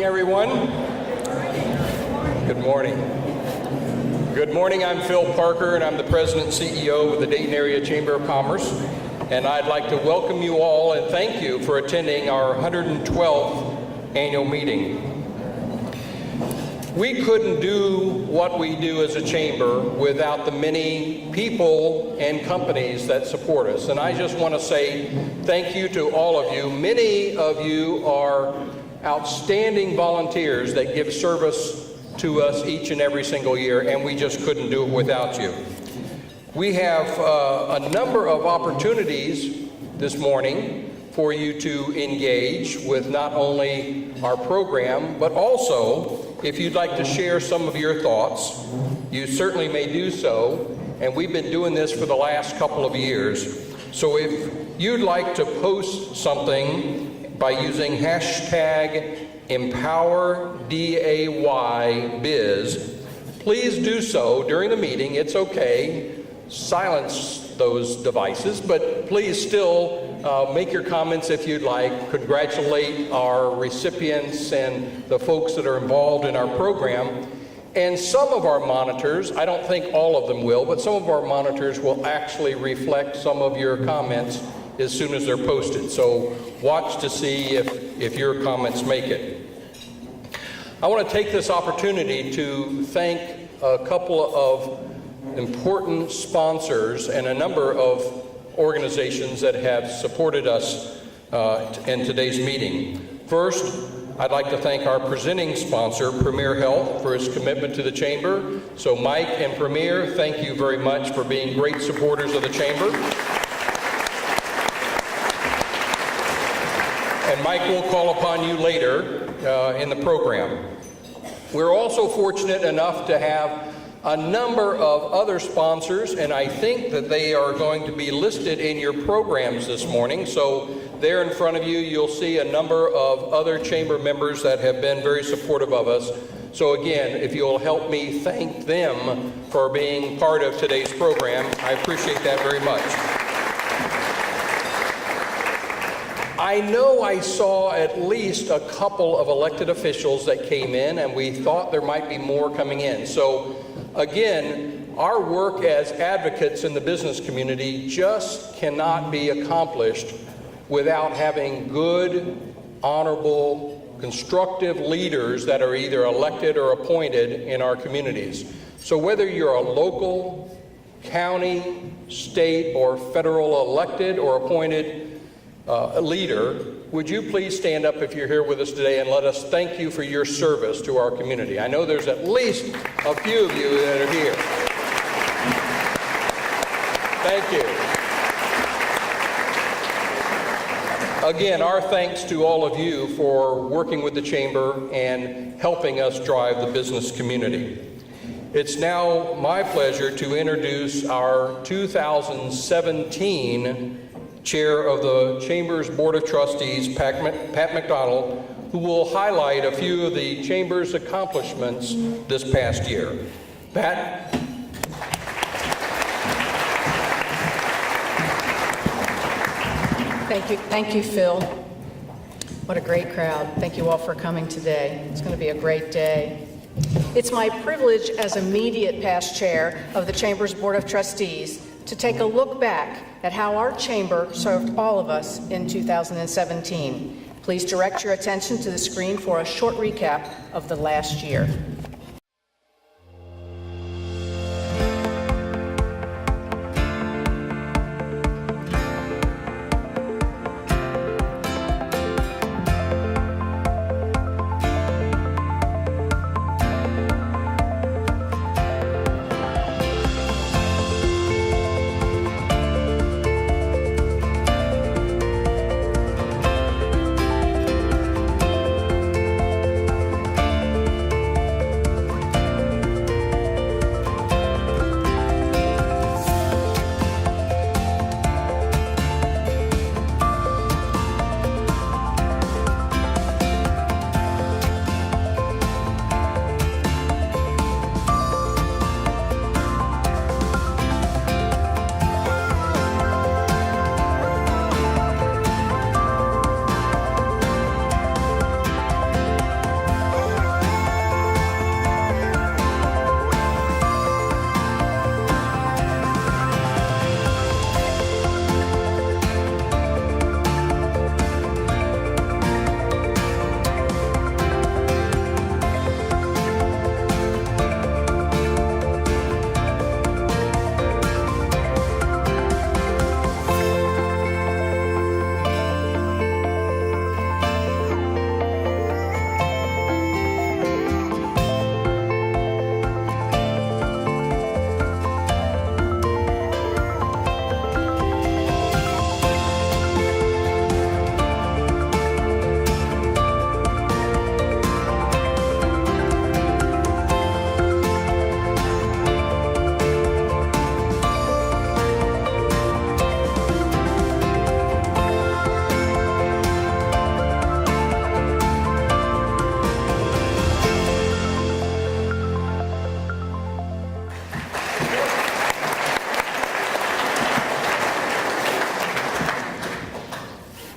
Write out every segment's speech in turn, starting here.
morning, everyone. Good morning. Good morning. I'm Phil Parker, and I'm the President and CEO of the Dayton Area Chamber of Commerce. And I'd like to welcome you all and thank you for attending our 112th annual meeting. We couldn't do what we do as a chamber without the many people and companies that support us. And I just want to say thank you to all of you. Many of you are outstanding volunteers that give service to us each and every single year, and we just couldn't do it without you. We have a number of opportunities this morning for you to engage with not only our program, but also if you'd like to share some of your thoughts, you certainly may do so. And we've been doing this for the last couple of years. So if you'd like to post something by using hashtag EmpowerDAYBiz, please do so during the meeting. It's okay. Silence those devices, but please still make your comments if you'd like. Congratulate our recipients and the folks that are involved in our program. And some of our monitors, I don't think all of them will, but some of our monitors will actually reflect some of your comments as soon as they're posted. So watch to see if your comments make it. I want to take this opportunity to thank a couple of important sponsors and a number of organizations that have supported us in today's meeting. First, I'd like to thank our presenting sponsor, Premier Health, for his commitment to the Chamber. So Mike and Premier, thank you very much for being great supporters of the Chamber. And Mike will call upon you later in the program. We're also fortunate enough to have a number of other sponsors, and I think that they are going to be listed in your programs this morning. So there in front of you, you'll see a number of other chamber members that have been very supportive of us. So again, if you'll help me thank them for being part of today's program, I appreciate that very much. I know I saw at least a couple of elected officials that came in, and we thought there might be more coming in. So again, our work as advocates in the business community just cannot be accomplished without having good, honorable, constructive leaders that are either elected or appointed in our communities. So whether you're a local, county, state, or federal elected or appointed leader, would you please stand up if you're here with us today and let us thank you for your service to our community. I know there's at least a few of you that are here. Thank you. Again, our thanks to all of you for working with the Chamber and helping us drive the business community. It's now my pleasure to introduce our 2017 Chair of the Chamber's Board of Trustees, Pat McDonald, who will highlight a few of the Chamber's accomplishments this past year. Pat? Thank you, Phil. What a great crowd. Thank you all for coming today. It's going to be a great day. It's my privilege as immediate past chair of the Chamber's Board of Trustees to take a look back at how our chamber served all of us in 2017. Please direct your attention to the screen for a short recap of the last year.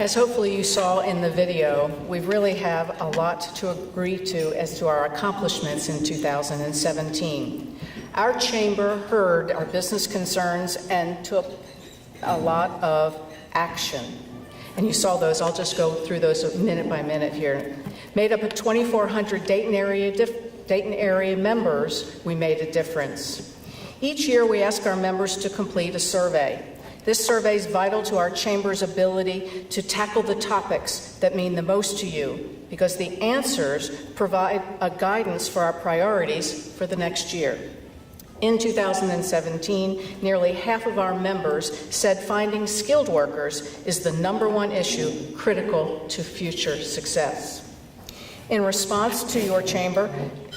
As hopefully you saw in the video, we really have a lot to agree to as to our accomplishments in 2017. Our chamber heard our business concerns and took a lot of action. And you saw those. I'll just go through those minute by minute here. Made up of 2,400 Dayton area members, we made a difference. Each year we ask our members to complete a survey. This survey is vital to our chamber's ability to tackle the topics that mean the most to you, because the answers provide a guidance for our priorities for the next year. In 2017, nearly half of our members said finding skilled workers is the #1 issue critical to future success. In response, your chamber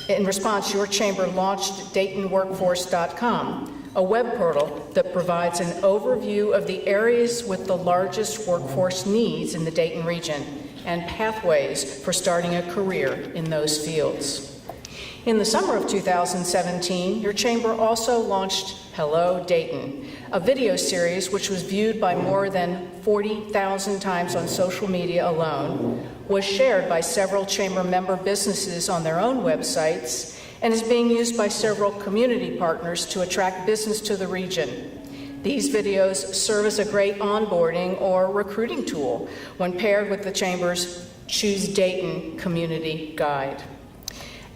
launched DaytonWorkforce.com, a web portal that provides an overview of the areas with the largest workforce needs in the Dayton region and pathways for starting a career in those fields. In the summer of 2017, your chamber also launched Hello Dayton, a video series which was viewed by more than 40,000 times on social media alone, was shared by several chamber member businesses on their own websites, and is being used by several community partners to attract business to the region. These videos serve as a great onboarding or recruiting tool when paired with the chamber's Choose Dayton community guide.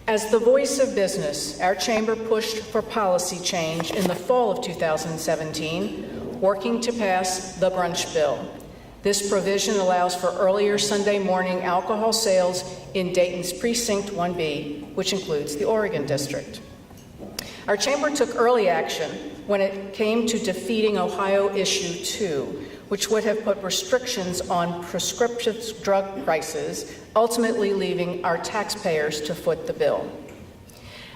As the voice of business, our chamber pushed for policy change in the fall of 2017, working to pass the brunch bill. This provision allows for earlier Sunday morning alcohol sales in Dayton's Precinct 1B, which includes the Oregon District. Our chamber took early action when it came to defeating Ohio Issue 2, which would have put restrictions on prescription drug prices, ultimately leaving our taxpayers to foot the bill.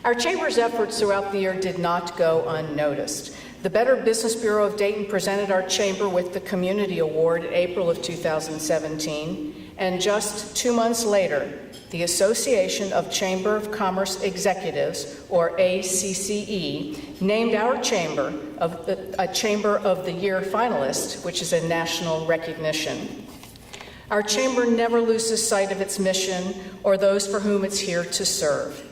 Our chamber's efforts throughout the year did not go unnoticed. The Better Business Bureau of Dayton presented our chamber with the Community Award in April of 2017, and just 2 months later, the Association of Chamber of Commerce Executives, or ACCE, named our chamber a Chamber of the Year finalist, which is a national recognition. Our chamber never loses sight of its mission or those for whom it's here to serve.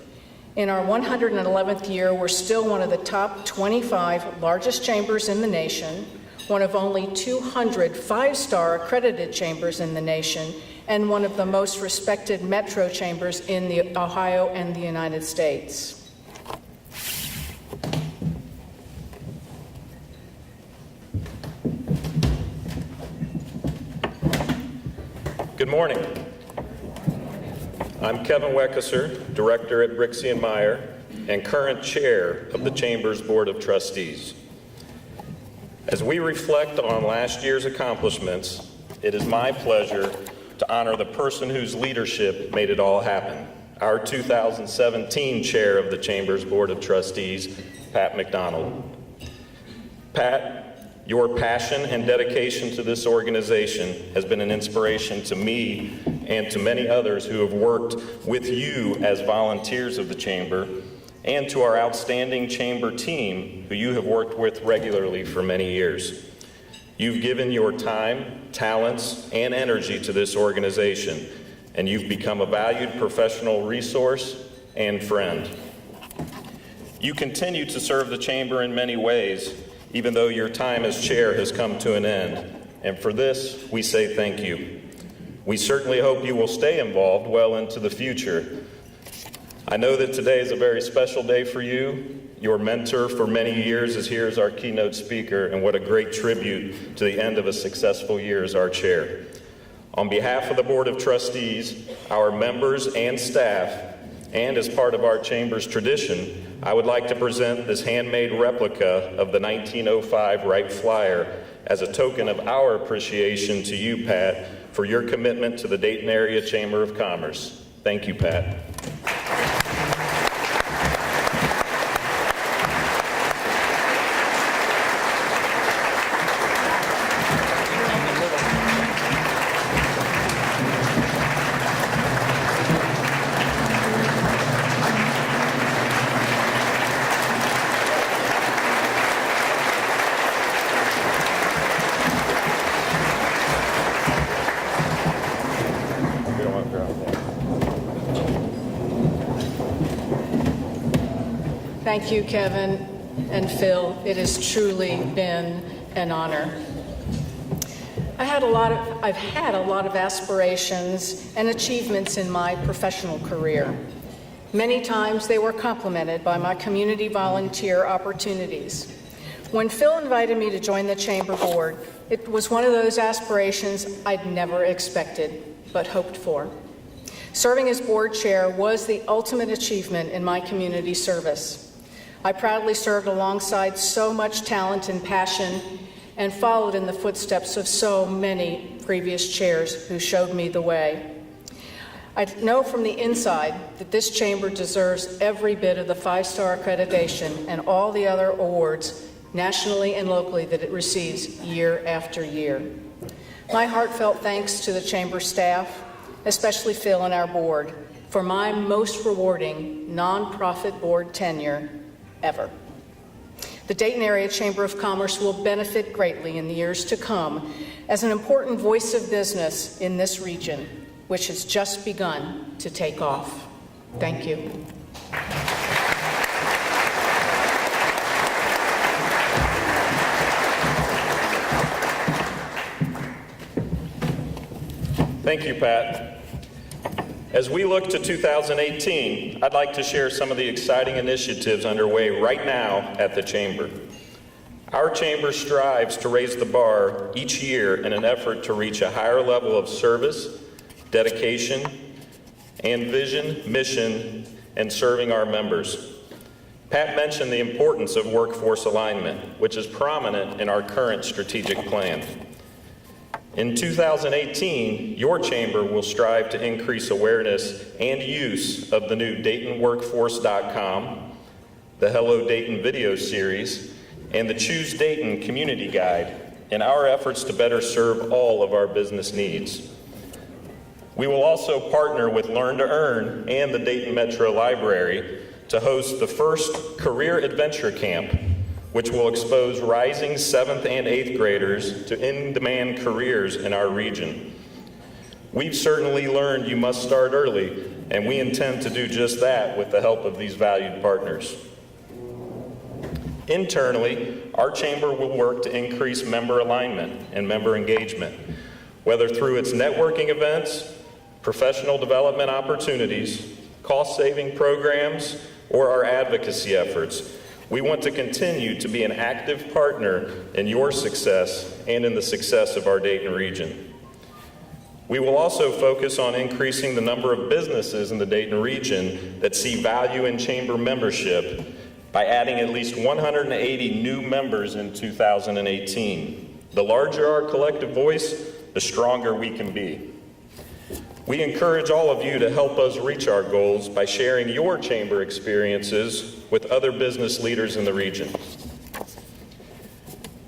In our 111th year, we're still one of the top 25 largest chambers in the nation, one of only 200 five-star accredited chambers in the nation, and one of the most respected metro chambers in the Ohio and the United States. Good morning. I'm Kevin Weckesser, Director at Brixey & Meyer, and current Chair of the Chamber's Board of Trustees. As we reflect on last year's accomplishments, it is my pleasure to honor the person whose leadership made it all happen, our 2017 Chair of the Chamber's Board of Trustees, Pat McDonald. Pat, your passion and dedication to this organization has been an inspiration to me and to many others who have worked with you as volunteers of the Chamber, and to our outstanding Chamber team who you have worked with regularly for many years. You've given your time, talents, and energy to this organization, and you've become a valued professional resource and friend. You continue to serve the Chamber in many ways, even though your time as chair has come to an end, and for this, we say thank you. We certainly hope you will stay involved well into the future. I know that today is a very special day for you. Your mentor for many years is here as our keynote speaker, and what a great tribute to the end of a successful year as our chair. On behalf of the Board of Trustees, our members and staff, and as part of our Chamber's tradition, I would like to present this handmade replica of the 1905 Wright Flyer as a token of our appreciation to you, Pat, for your commitment to the Dayton Area Chamber of Commerce. Thank you, Pat. Thank you, Kevin and Phil. It has truly been an honor. I've had a lot of aspirations and achievements in my professional career. Many times they were complemented by my community volunteer opportunities. When Phil invited me to join the Chamber Board, it was one of those aspirations I'd never expected, but hoped for. Serving as board chair was the ultimate achievement in my community service. I proudly served alongside so much talent and passion and followed in the footsteps of so many previous chairs who showed me the way. I know from the inside that this chamber deserves every bit of the 5-star accreditation and all the other awards nationally and locally that it receives year after year. My heartfelt thanks to the chamber staff, especially Phil and our board, for my most rewarding nonprofit board tenure ever. The Dayton Area Chamber of Commerce will benefit greatly in the years to come as an important voice of business in this region, which has just begun to take off. Thank you. Thank you, Pat. As we look to 2018, I'd like to share some of the exciting initiatives underway right now at the Chamber. Our Chamber strives to raise the bar each year in an effort to reach a higher level of service, dedication, and vision, mission, and serving our members. Pat mentioned the importance of workforce alignment, which is prominent in our current strategic plan. In 2018, your chamber will strive to increase awareness and use of the new DaytonWorkforce.com, the Hello Dayton video series, and the Choose Dayton Community Guide in our efforts to better serve all of our business needs. We will also partner with Learn to Earn and the Dayton Metro Library to host the first Career Adventure Camp, which will expose rising 7th and 8th graders to in-demand careers in our region. We've certainly learned you must start early, and we intend to do just that with the help of these valued partners. Internally, our chamber will work to increase member alignment and member engagement, whether through its networking events, professional development opportunities, cost-saving programs, or our advocacy efforts. We want to continue to be an active partner in your success and in the success of our Dayton region. We will also focus on increasing the number of businesses in the Dayton region that see value in chamber membership by adding at least 180 new members in 2018. The larger our collective voice, the stronger we can be. We encourage all of you to help us reach our goals by sharing your chamber experiences with other business leaders in the region.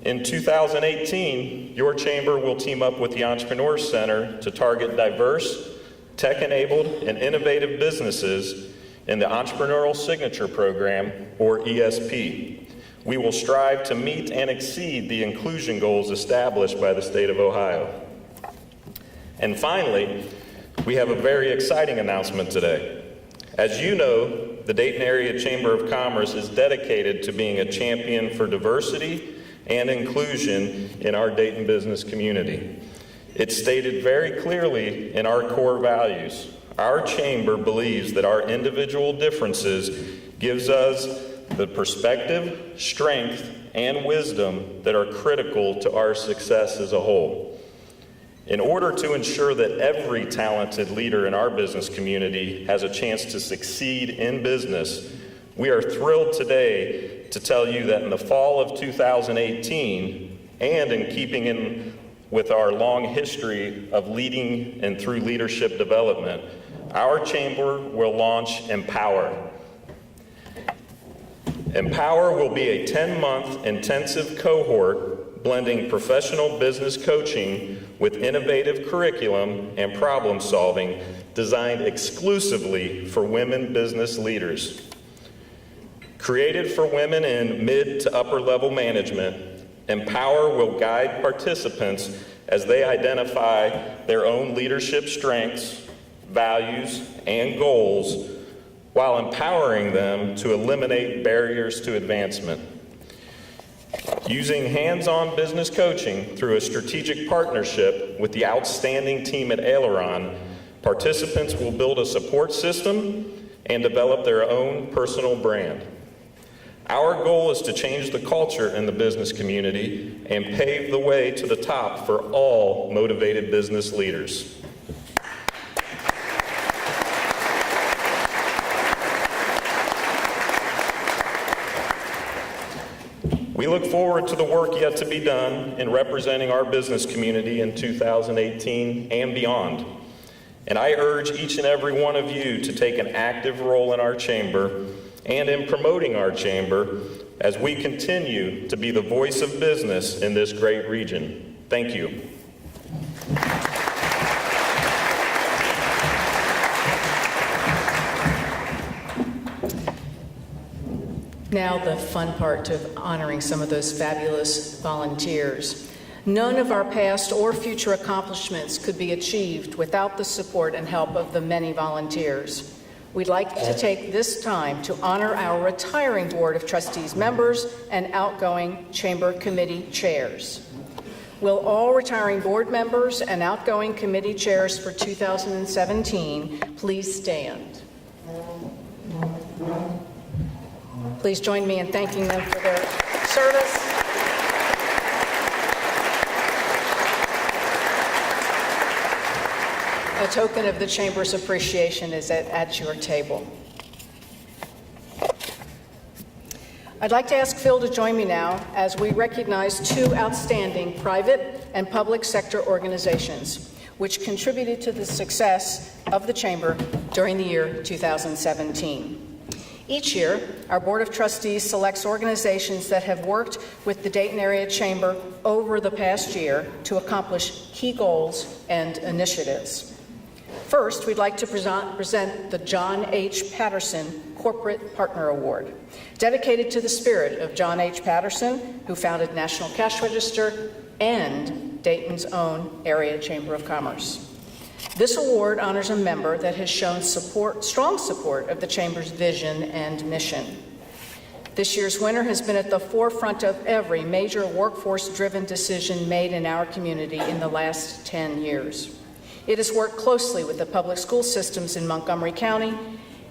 In 2018, your chamber will team up with the Entrepreneur Center to target diverse, tech-enabled, and innovative businesses in the Entrepreneurial Signature Program, or ESP. We will strive to meet and exceed the inclusion goals established by the state of Ohio. And finally, we have a very exciting announcement today. As you know, the Dayton Area Chamber of Commerce is dedicated to being a champion for diversity and inclusion in our Dayton business community. It's stated very clearly in our core values. Our chamber believes that our individual differences gives us the perspective, strength, and wisdom that are critical to our success as a whole. In order to ensure that every talented leader in our business community has a chance to succeed in business, we are thrilled today to tell you that in the fall of 2018, and in keeping in with our long history of leading and through leadership development, our chamber will launch Empower. Empower will be a 10-month intensive cohort blending professional business coaching with innovative curriculum and problem solving designed exclusively for women business leaders. Created for women in mid to upper level management, Empower will guide participants as they identify their own leadership strengths, values, and goals, while empowering them to eliminate barriers to advancement. Using hands-on business coaching through a strategic partnership with the outstanding team at Aileron, participants will build a support system and develop their own personal brand. Our goal is to change the culture in the business community and pave the way to the top for all motivated business leaders. We look forward to the work yet to be done in representing our business community in 2018 and beyond. And I urge each and every one of you to take an active role in our chamber and in promoting our chamber as we continue to be the voice of business in this great region. Thank you. Now the fun part of honoring some of those fabulous volunteers. None of our past or future accomplishments could be achieved without the support and help of the many volunteers. We'd like to take this time to honor our retiring Board of Trustees members and outgoing Chamber Committee chairs. Will all retiring board members and outgoing committee chairs for 2017 please stand? Please join me in thanking them for their service. A token of the Chamber's appreciation is at your table. I'd like to ask Phil to join me now as we recognize two outstanding private and public sector organizations which contributed to the success of the Chamber during the year 2017. Each year, our Board of Trustees selects organizations that have worked with the Dayton Area Chamber over the past year to accomplish key goals and initiatives. First, we'd like to present the John H. Patterson Corporate Partner Award, dedicated to the spirit of John H. Patterson, who founded National Cash Register and Dayton's own Area Chamber of Commerce. This award honors a member that has shown strong support of the Chamber's vision and mission. This year's winner has been at the forefront of every major workforce-driven decision made in our community in the last 10 years. It has worked closely with the public school systems in Montgomery County,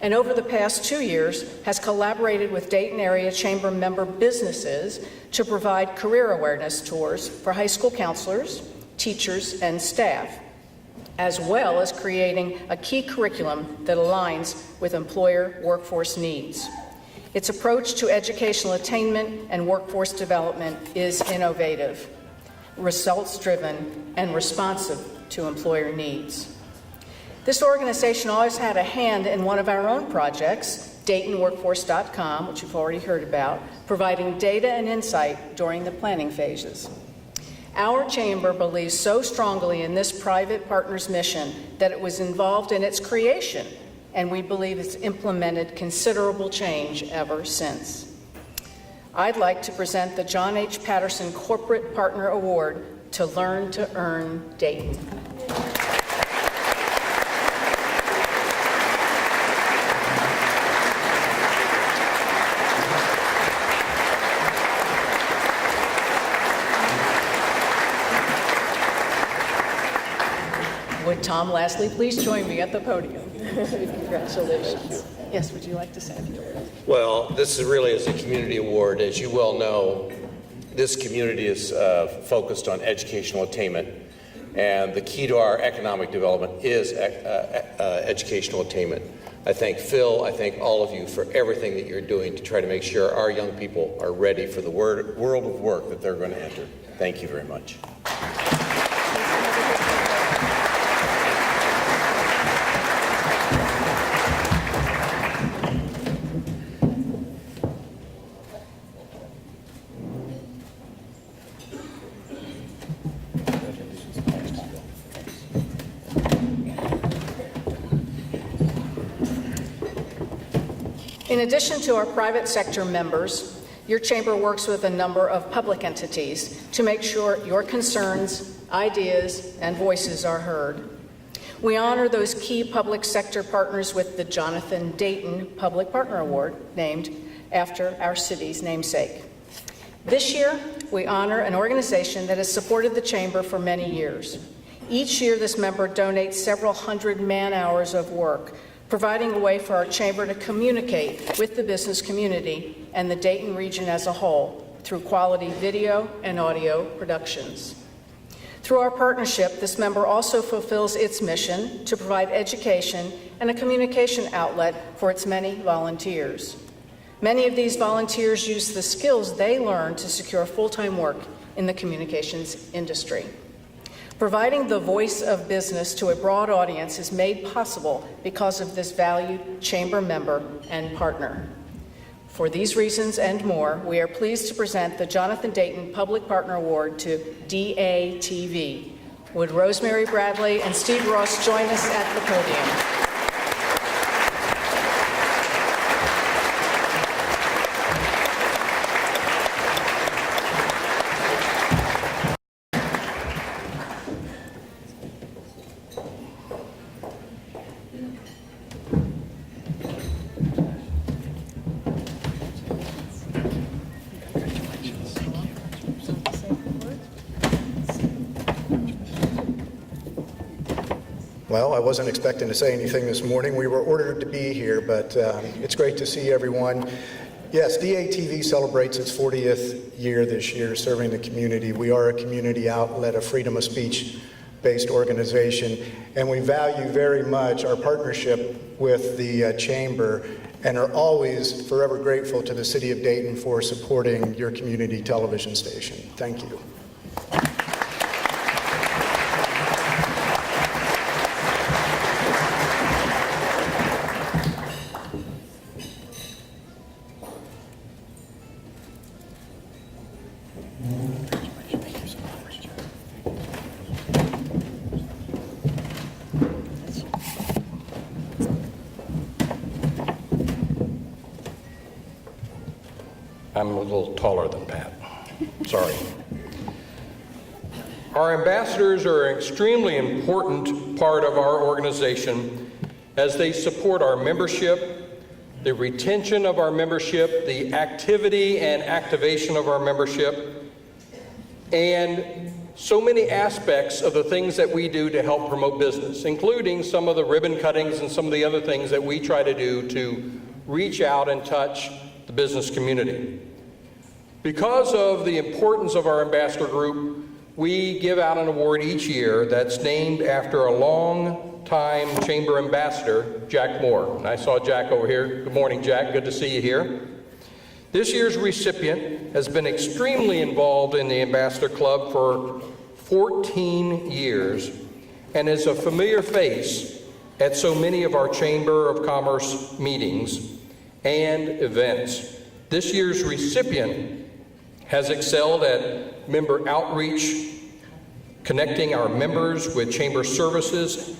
and over the past 2 years has collaborated with Dayton Area Chamber member businesses to provide career awareness tours for high school counselors, teachers, and staff, as well as creating a key curriculum that aligns with employer workforce needs. Its approach to educational attainment and workforce development is innovative, results-driven, and responsive to employer needs. This organization always had a hand in one of our own projects, DaytonWorkforce.com, which you've already heard about, providing data and insight during the planning phases. Our chamber believes so strongly in this private partner's mission that it was involved in its creation, and we believe it's implemented considerable change ever since. I'd like to present the John H. Patterson Corporate Partner Award to Learn to Earn Dayton. Would Tom Lastly please join me at the podium? Congratulations. Yes, would you like to say a few words? Well, this really is a community award. As you well know, this community is focused on educational attainment, and the key to our economic development is educational attainment. I thank Phil, I thank all of you for everything that you're doing to try to make sure our young people are ready for the world of work that they're going to enter. Thank you very much. In addition to our private sector members, your chamber works with a number of public entities to make sure your concerns, ideas, and voices are heard. We honor those key public sector partners with the Jonathan Dayton Public Partner Award, named after our city's namesake. This year, we honor an organization that has supported the Chamber for many years. Each year, this member donates several hundred man-hours of work, providing a way for our Chamber to communicate with the business community and the Dayton region as a whole through quality video and audio productions. Through our partnership, this member also fulfills its mission to provide education and a communication outlet for its many volunteers. Many of these volunteers use the skills they learn to secure full-time work in the communications industry. Providing the voice of business to a broad audience is made possible because of this valued Chamber member and partner. For these reasons and more, we are pleased to present the Jonathan Dayton Public Partner Award to DATV. Would Rosemary Bradley and Steve Ross join us at the podium? Well, I wasn't expecting to say anything this morning. We were ordered to be here, but it's great to see everyone. Yes, DATV celebrates its 40th year this year serving the community. We are a community outlet, a freedom of speech-based organization, and we value very much our partnership with the Chamber and are always forever grateful to the City of Dayton for supporting your community television station. Thank you. I'm a little taller than Pat. Sorry. Our ambassadors are an extremely important part of our organization as they support our membership, the retention of our membership, the activity and activation of our membership, and so many aspects of the things that we do to help promote business, including some of the ribbon cuttings and some of the other things that we try to do to reach out and touch the business community. Because of the importance of our ambassador group, we give out an award each year that's named after a long-time Chamber ambassador, Jack Moore. And I saw Jack over here. Good morning, Jack. Good to see you here. This year's recipient has been extremely involved in the Ambassador Club for 14 years and is a familiar face at so many of our Chamber of Commerce meetings and events. This year's recipient has excelled at member outreach, connecting our members with Chamber services,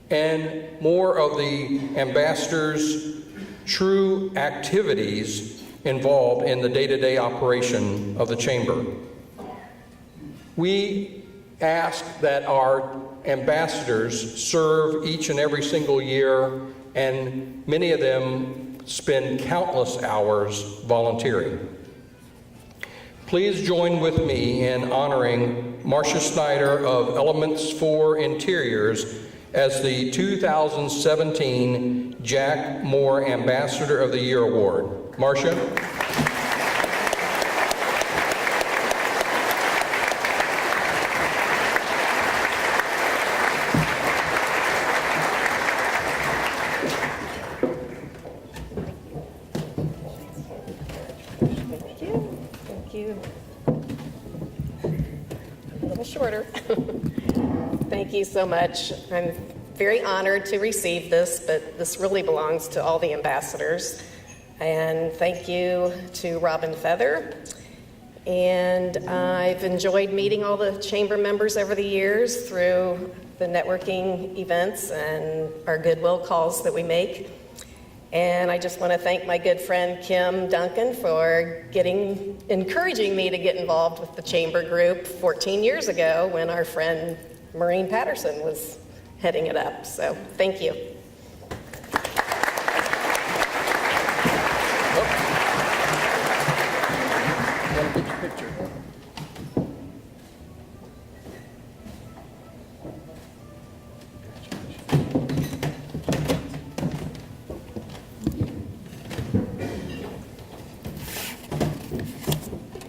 and more of the ambassadors' true activities involved in the day-to-day operation of the Chamber. We ask that our ambassadors serve each and every single year, and many of them spend countless hours volunteering. Please join with me in honoring Marcia Snyder of Elements 4 Interiors as the 2017 Jack Moore Ambassador of the Year Award. Marcia? Shorter. Thank you so much. I'm very honored to receive this, but this really belongs to all the ambassadors. And thank you to Robin Feather. And I've enjoyed meeting all the Chamber members over the years through the networking events and our goodwill calls that we make. And I just want to thank my good friend Kim Duncan for encouraging me to get involved with the Chamber group 14 years ago when our friend Maureen Patterson was heading it up. So thank you.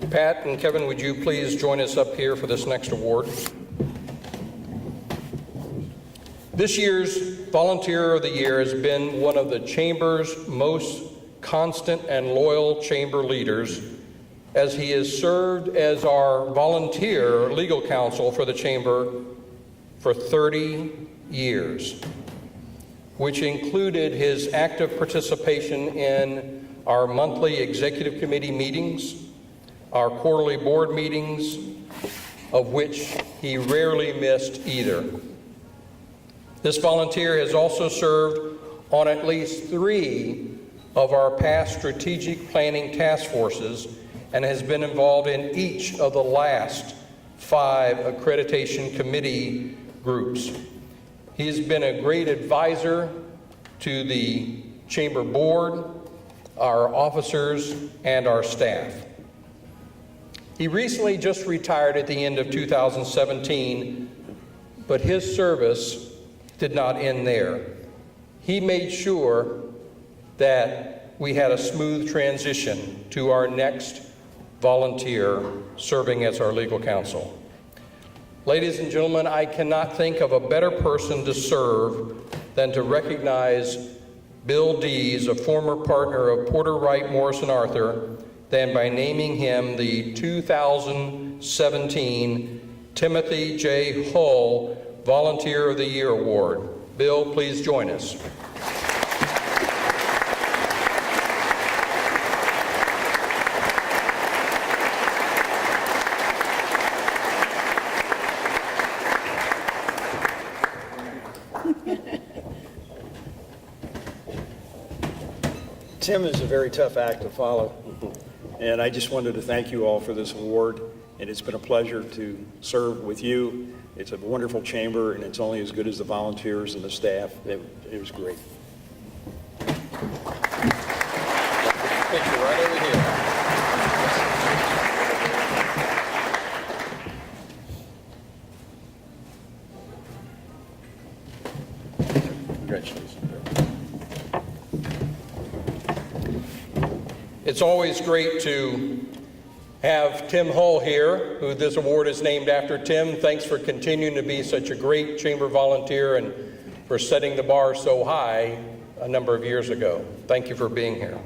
Pat and Kevin, would you please join us up here for this next award? This year's Volunteer of the Year has been one of the Chamber's most constant and loyal Chamber leaders, as he has served as our volunteer legal counsel for the Chamber for 30 years, which included his active participation in our monthly executive committee meetings, our quarterly board meetings, of which he rarely missed either. This volunteer has also served on at least 3 of our past strategic planning task forces and has been involved in each of the last 5 accreditation committee groups. He has been a great advisor to the Chamber Board, our officers, and our staff. He recently just retired at the end of 2017, but his service did not end there. He made sure that we had a smooth transition to our next volunteer serving as our legal counsel. Ladies and gentlemen, I cannot think of a better person to serve than to recognize Bill Dees, a former partner of Porter Wright Morrison Arthur, than by naming him the 2017 Timothy J. Hull Volunteer of the Year Award. Bill, please join us. Tim is a very tough act to follow, and I just wanted to thank you all for this award, and it's been a pleasure to serve with you. It's a wonderful chamber, and it's only as good as the volunteers and the staff. It was great. Picture right over here. Congratulations. It's always great to have Tim Hull here, who this award is named after. Tim, thanks for continuing to be such a great Chamber volunteer and for setting the bar so high a number of years ago. Thank you for being here.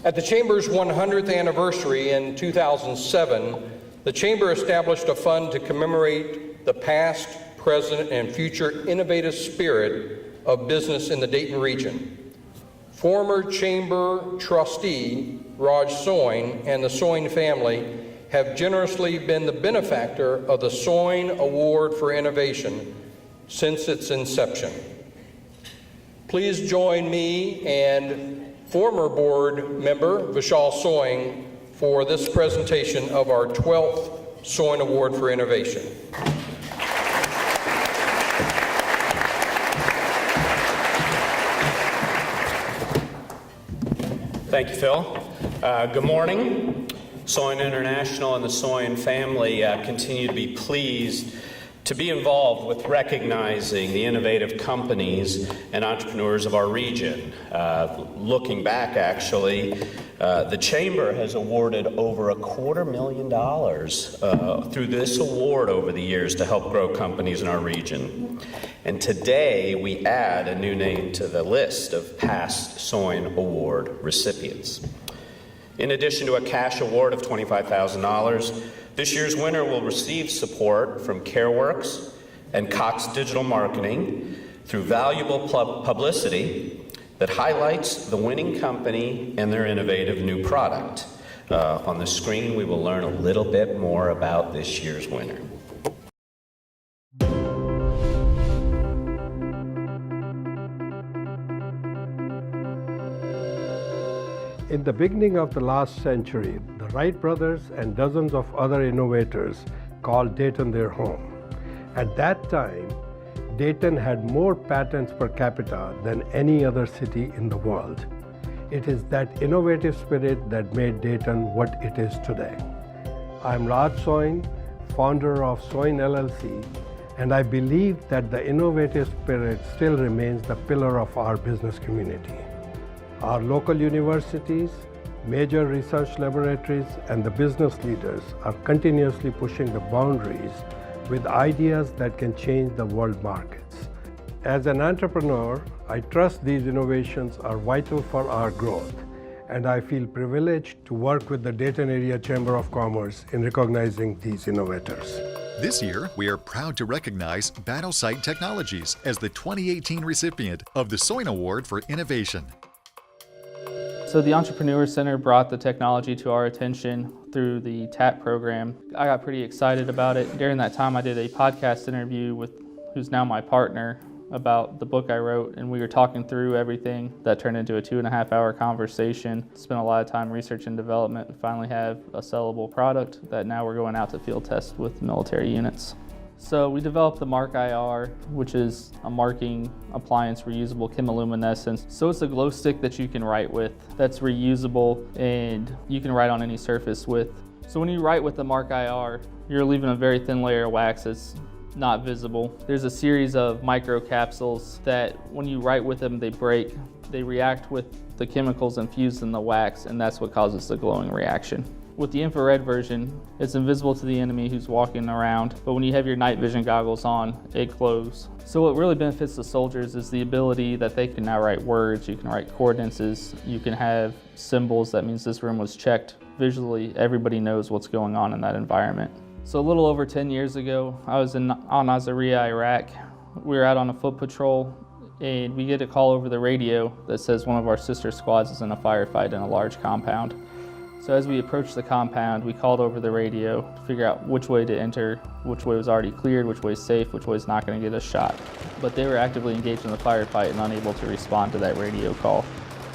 At the Chamber's 100th anniversary in 2007, the Chamber established a fund to commemorate the past, present, and future innovative spirit of business in the Dayton region. Former Chamber trustee Raj Soin and the Soin family have generously been the benefactor of the Soin Award for Innovation since its inception. Please join me and former board member Vishal Soin for this presentation of our 12th Soin Award for Innovation. Thank you, Phil. Good morning. Soin International and the Soin family continue to be pleased to be involved with recognizing the innovative companies and entrepreneurs of our region. Looking back, actually, the Chamber has awarded over $250,000 through this award over the years to help grow companies in our region. And today, we add a new name to the list of past Soin Award recipients. In addition to a cash award of $25,000, this year's winner will receive support from CareWorks and Cox Digital Marketing through valuable publicity that highlights the winning company and their innovative new product. On the screen, we will learn a little bit more about this year's winner. In the beginning of the last century, the Wright brothers and dozens of other innovators called Dayton their home. At that time, Dayton had more patents per capita than any other city in the world. It is that innovative spirit that made Dayton what it is today. I'm Raj Soin, founder of Soin LLC, and I believe that the innovative spirit still remains the pillar of our business community. Our local universities, major research laboratories, and the business leaders are continuously pushing the boundaries with ideas that can change the world markets. As an entrepreneur, I trust these innovations are vital for our growth, and I feel privileged to work with the Dayton Area Chamber of Commerce in recognizing these innovators. This year, we are proud to recognize Battlesite Technologies as the 2018 recipient of the Soin Award for Innovation. So the Entrepreneur Center brought the technology to our attention through the TAP program. I got pretty excited about it. During that time, I did a podcast interview with who's now my partner about the book I wrote, and we were talking through everything. That turned into a 2.5-hour conversation. Spent a lot of time research and development. We finally have a sellable product that now we're going out to field test with military units. So we developed the Mark IR, which is a marking appliance reusable chemiluminescence. So it's a glow stick that you can write with that's reusable and you can write on any surface with. So when you write with the Mark IR, you're leaving a very thin layer of wax that's not visible. There's a series of microcapsules that when you write with them, they break. They react with the chemicals infused in the wax, and that's what causes the glowing reaction. With the infrared version, it's invisible to the enemy who's walking around, but when you have your night vision goggles on, it glows. So what really benefits the soldiers is the ability that they can now write words, you can write coordinates, you can have symbols. That means this room was checked visually. Everybody knows what's going on in that environment. So a little over 10 years ago, I was in Al-Nazariya, Iraq. We were out on a foot patrol, and we get a call over the radio that says one of our sister squads is in a firefight in a large compound. So as we approached the compound, we called over the radio to figure out which way to enter, which way was already cleared, which way is safe, which way is not going to get us shot. But they were actively engaged in the firefight and unable to respond to that radio call.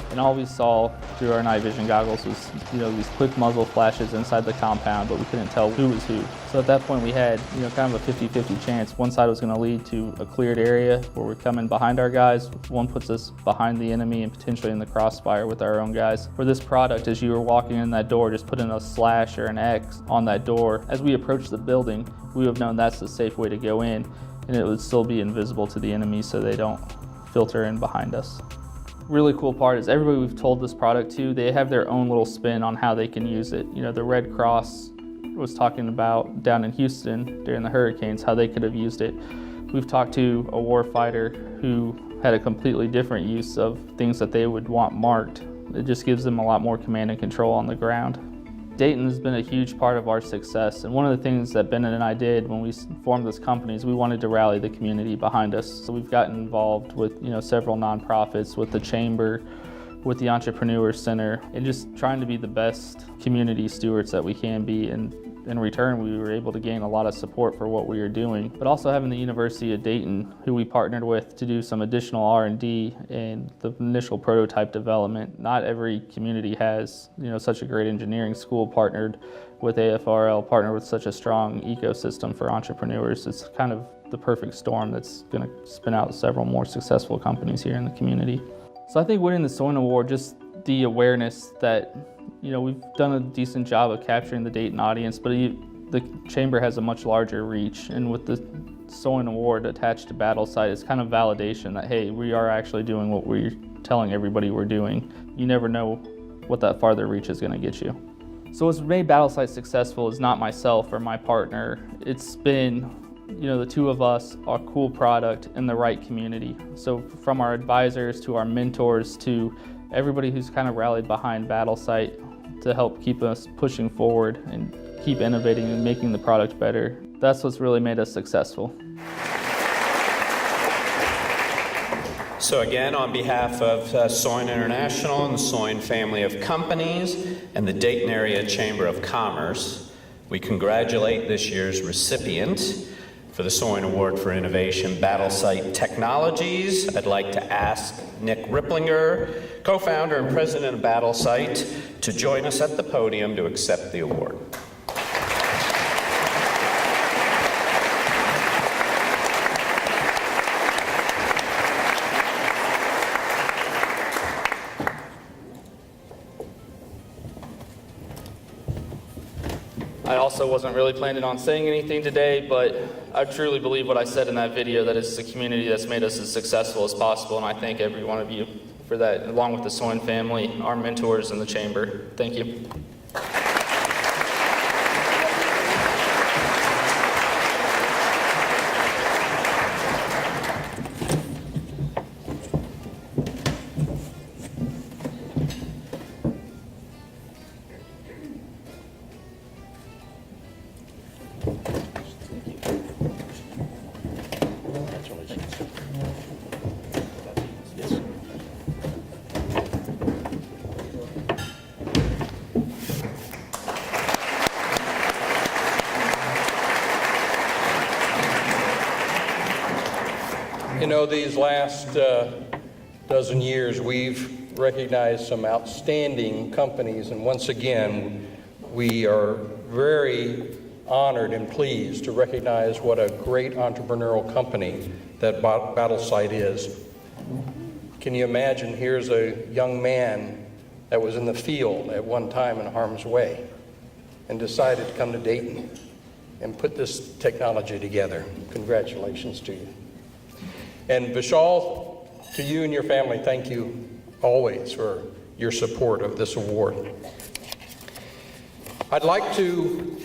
And all we saw through our night vision goggles was, these quick muzzle flashes inside the compound, but we couldn't tell who was who. So at that point we had, kind of a 50-50 chance. One side was going to lead to a cleared area where we're coming behind our guys. One puts us behind the enemy and potentially in the crossfire with our own guys. For this product, as you were walking in that door, just putting a slash or an X on that door. As we approach the building, we would have known that's the safe way to go in, and it would still be invisible to the enemy so they don't filter in behind us. Really cool part is everybody we've told this product to, they have their own little spin on how they can use it. The Red Cross was talking about down in Houston during the hurricanes, how they could have used it. We've talked to a war fighter who had a completely different use of things that they would want marked. It just gives them a lot more command and control on the ground. Dayton has been a huge part of our success, and one of the things that Bennett and I did when we formed this company is we wanted to rally the community behind us. So we've gotten involved with several nonprofits, with the Chamber, with the Entrepreneur Center, and just trying to be the best community stewards that we can be. And in return, we were able to gain a lot of support for what we were doing, but also having the University of Dayton, who we partnered with to do some additional R&D and the initial prototype development. Not every community has, such a great engineering school partnered with AFRL, partnered with such a strong ecosystem for entrepreneurs. It's kind of the perfect storm that's going to spin out several more successful companies here in the community. So I think winning the Soin Award, just the awareness that we've done a decent job of capturing the Dayton audience, but the Chamber has a much larger reach, and with the Soin Award attached to Battlesite, it's kind of validation that, hey, we are actually doing what we're telling everybody we're doing. You never know what that farther reach is going to get you. So what's made Battlesite successful is not myself or my partner. It's been the two of us, our cool product, and the right community. So from our advisors to our mentors to everybody who's kind of rallied behind Battlesite to help keep us pushing forward and keep innovating and making the product better. That's what's really made us successful. So again, on behalf of Soin International and the Soin family of companies and the Dayton Area Chamber of Commerce, we congratulate this year's recipient for the Soin Award for Innovation, Battlesite Technologies. I'd like to ask Nick Ripplinger, co-founder and president of Battlesite, to join us at the podium to accept the award. also wasn't really planning on saying anything today, but I truly believe what I said in that video, that it's the community that's made us as successful as possible, and I thank every one of you for that, along with the Soin family, our mentors in the chamber. Thank you. You know, these last dozen years, we've recognized some outstanding companies, and once again, we are very honored and pleased to recognize what a great entrepreneurial company that Battlesite is. Can you imagine, here's a young man that was in the field at one time in harm's way and decided to come to Dayton and put this technology together. Congratulations to you. And Vishal, to you and your family, thank you always for your support of this award. I'd like to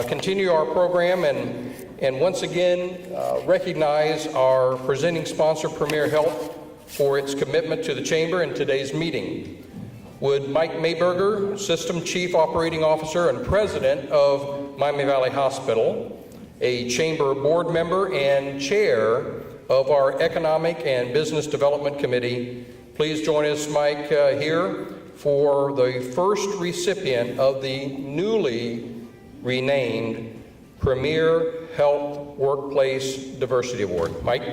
continue our program and once again recognize our presenting sponsor, Premier Health, for its commitment to the Chamber in today's meeting. Would Mike Mayberger, System Chief Operating Officer and President of Miami Valley Hospital, a Chamber Board member and Chair of our Economic and Business Development Committee, please join us, Mike, here for the first recipient of the newly renamed Premier Health Workplace Diversity Award. Mike?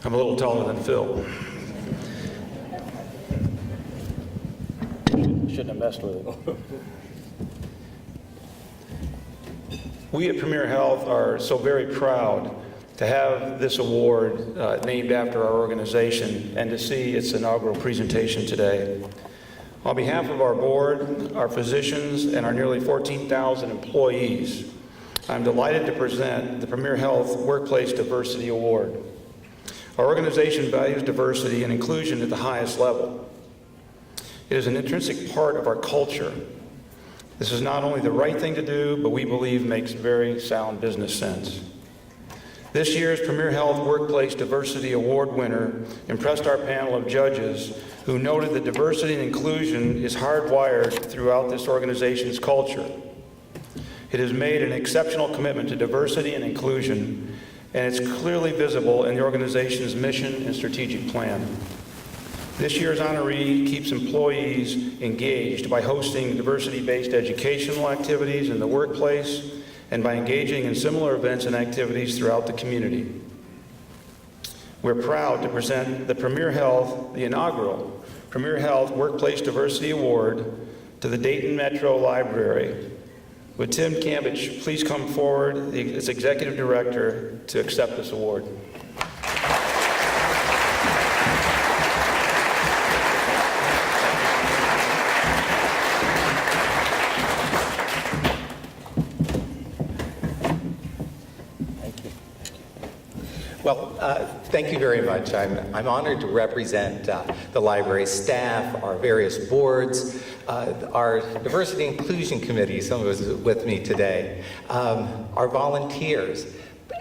I'm a little taller than Phil. Shouldn't have messed with it. We at Premier Health are so very proud to have this award named after our organization and to see its inaugural presentation today. On behalf of our board, our physicians, and our nearly 14,000 employees, I'm delighted to present the Premier Health Workplace Diversity Award. Our organization values diversity and inclusion at the highest level. It is an intrinsic part of our culture. This is not only the right thing to do, but we believe makes very sound business sense. This year's Premier Health Workplace Diversity Award winner impressed our panel of judges who noted that diversity and inclusion is hardwired throughout this organization's culture. It has made an exceptional commitment to diversity and inclusion, and it's clearly visible in the organization's mission and strategic plan. This year's honoree keeps employees engaged by hosting diversity-based educational activities in the workplace and by engaging in similar events and activities throughout the community. We're proud to present the inaugural Premier Health Workplace Diversity Award to the Dayton Metro Library. Would Tim Cambage please come forward as Executive Director to accept this award? Well, thank you very much. I'm honored to represent the library staff, our various boards, our diversity and inclusion committee, some of us with me today, our volunteers,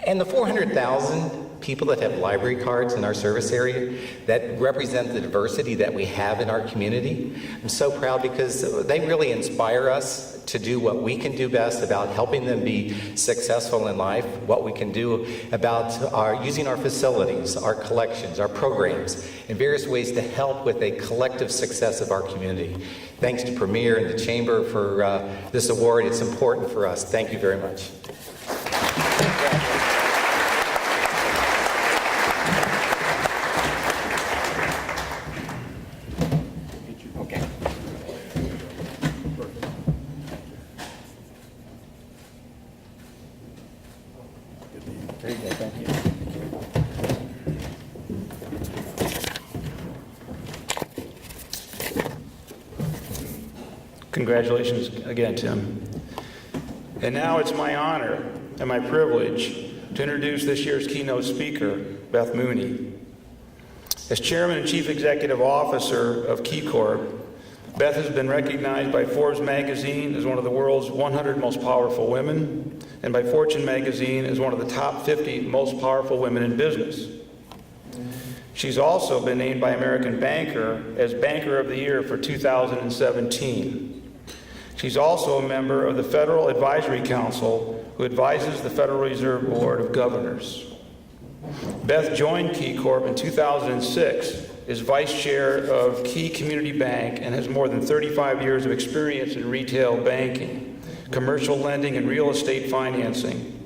and the 400,000 people that have library cards in our service area that represent the diversity that we have in our community. I'm so proud because they really inspire us to do what we can do best about helping them be successful in life, what we can do about using our facilities, our collections, our programs, in various ways to help with a collective success of our community. Thanks to Premier and the Chamber for this award. It's important for us. Thank you very much. Congratulations again, Tim. And now it's my honor and my privilege to introduce this year's keynote speaker, Beth Mooney. As Chairman and Chief Executive Officer of KeyCorp, Beth has been recognized by Forbes magazine as one of the world's 100 most powerful women, and by Fortune magazine as one of the top 50 most powerful women in business. She's also been named by American Banker as Banker of the Year for 2017. She's also a member of the Federal Advisory Council, who advises the Federal Reserve Board of Governors. Beth joined KeyCorp in 2006 as Vice Chair of Key Community Bank and has more than 35 years of experience in retail banking, commercial lending, and real estate financing.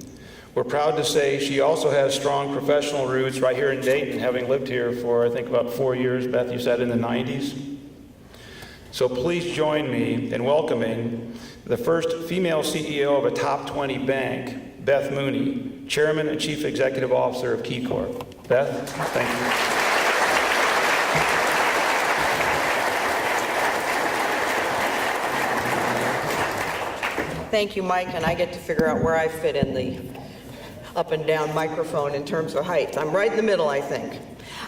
We're proud to say she also has strong professional roots right here in Dayton, having lived here for, I think, about 4 years. Beth, you said in the 90s? So please join me in welcoming the first female CEO of a top 20 bank, Beth Mooney, Chairman and Chief Executive Officer of KeyCorp. Beth, thank you. Thank you, Mike, and I get to figure out where I fit in the up and down microphone in terms of height. I'm right in the middle, I think.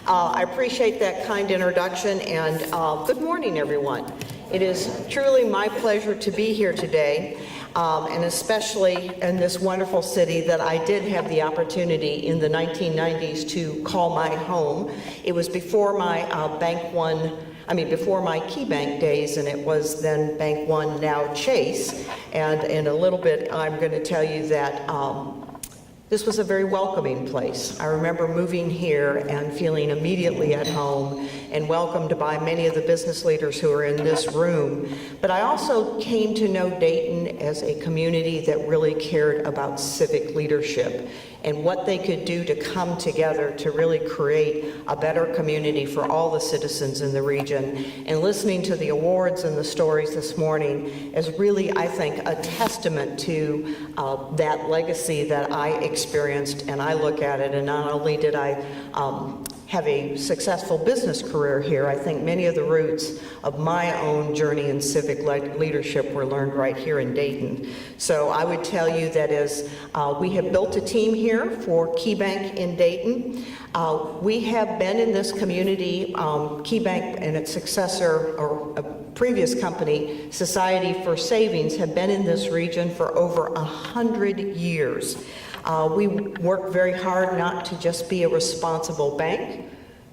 I appreciate that kind introduction, and good morning, everyone. It is truly my pleasure to be here today, and especially in this wonderful city that I did have the opportunity in the 1990s to call my home. It was before my before my Key Bank days, and it was then Bank One, now Chase. And in a little bit, I'm going to tell you that this was a very welcoming place. I remember moving here and feeling immediately at home and welcomed by many of the business leaders who are in this room. But I also came to know Dayton as a community that really cared about civic leadership and what they could do to come together to really create a better community for all the citizens in the region. And listening to the awards and the stories this morning is really, I think, a testament to that legacy that I experienced, and I look at it, and not only did I have a successful business career here, I think many of the roots of my own journey in civic leadership were learned right here in Dayton. So I would tell you that as we have built a team here for Key Bank in Dayton, we have been in this community, Key Bank and its successor, or a previous company, Society for Savings, have been in this region for over 100 years. We work very hard not to just be a responsible bank,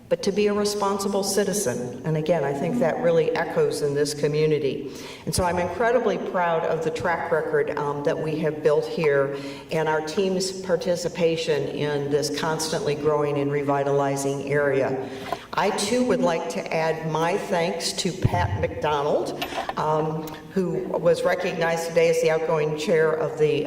but to be a responsible citizen. And again, I think that really echoes in this community. And so I'm incredibly proud of the track record that we have built here and our team's participation in this constantly growing and revitalizing area. I too would like to add my thanks to Pat McDonald, who was recognized today as the outgoing chair of the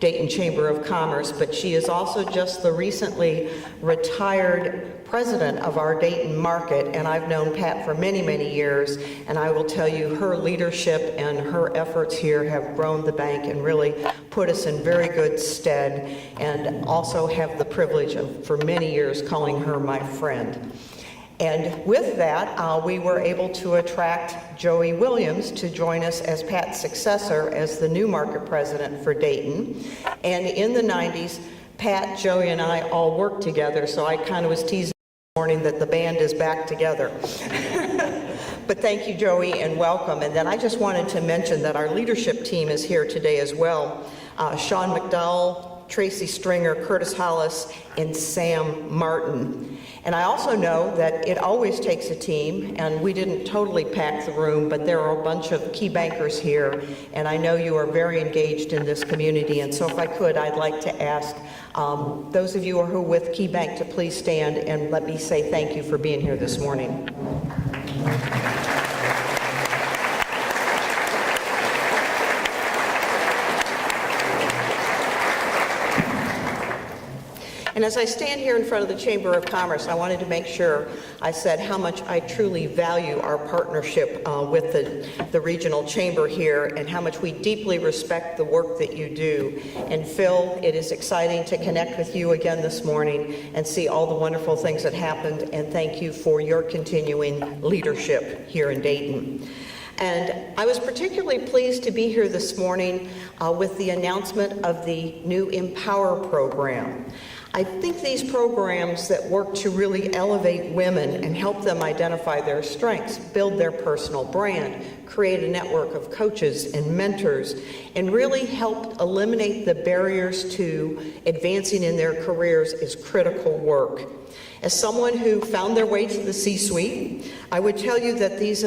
Dayton Chamber of Commerce, but she is also just the recently retired president of our Dayton market, and I've known Pat for many, many years, and I will tell you her leadership and her efforts here have grown the bank and really put us in very good stead, and also have the privilege of, for many years, calling her my friend. And with that, we were able to attract Joey Williams to join us as Pat's successor as the new market president for Dayton. And in the 90s, Pat, Joey, and I all worked together, so I kind of was teasing this morning that the band is back together. But thank you, Joey, and welcome. And then I just wanted to mention that our leadership team is here today as well. Sean McDowell, Tracy Stringer, Curtis Hollis, and Sam Martin. And I also know that it always takes a team, and we didn't totally pack the room, but there are a bunch of key bankers here, and I know you are very engaged in this community. And so if I could, I'd like to ask those of you who are with Key Bank to please stand and let me say thank you for being here this morning. And as I stand here in front of the Chamber of Commerce, I wanted to make sure I said how much I truly value our partnership with the regional chamber here, and how much we deeply respect the work that you do. And Phil, it is exciting to connect with you again this morning and see all the wonderful things that happened, and thank you for your continuing leadership here in Dayton. And I was particularly pleased to be here this morning with the announcement of the new Empower program. I think these programs that work to really elevate women and help them identify their strengths, build their personal brand, create a network of coaches and mentors, and really help eliminate the barriers to advancing in their careers is critical work. As someone who found their way to the C-suite, I would tell you that these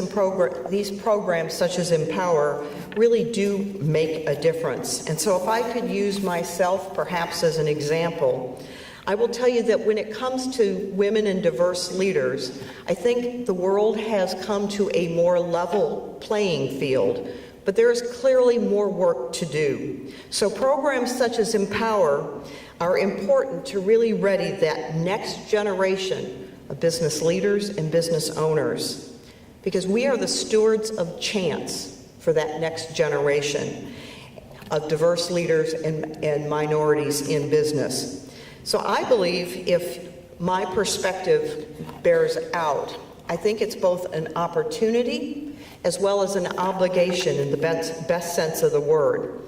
programs such as Empower really do make a difference. And so if I could use myself perhaps as an example, I will tell you that when it comes to women and diverse leaders, I think the world has come to a more level playing field, but there is clearly more work to do. So programs such as Empower are important to really ready that next generation of business leaders and business owners, because we are the stewards of chance for that next generation of diverse leaders and minorities in business. So I believe if my perspective bears out, I think it's both an opportunity as well as an obligation in the best sense of the word.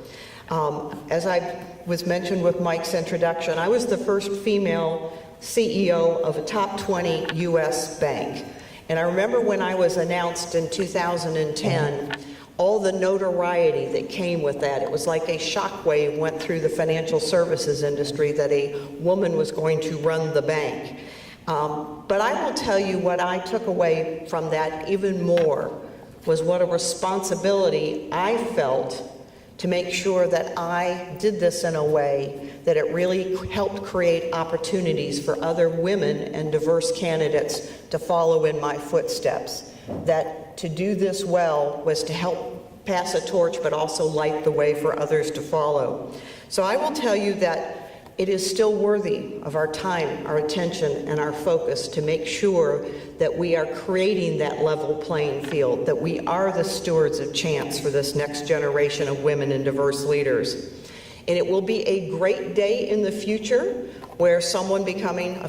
As I was mentioned with Mike's introduction, I was the first female CEO of a top 20 U.S. bank. And I remember when I was announced in 2010, all the notoriety that came with that. It was like a shockwave went through the financial services industry that a woman was going to run the bank. But I will tell you what I took away from that even more was what a responsibility I felt to make sure that I did this in a way that it really helped create opportunities for other women and diverse candidates to follow in my footsteps. That to do this well was to help pass a torch, but also light the way for others to follow. So I will tell you that it is still worthy of our time, our attention, and our focus to make sure that we are creating that level playing field, that we are the stewards of chance for this next generation of women and diverse leaders. And it will be a great day in the future where a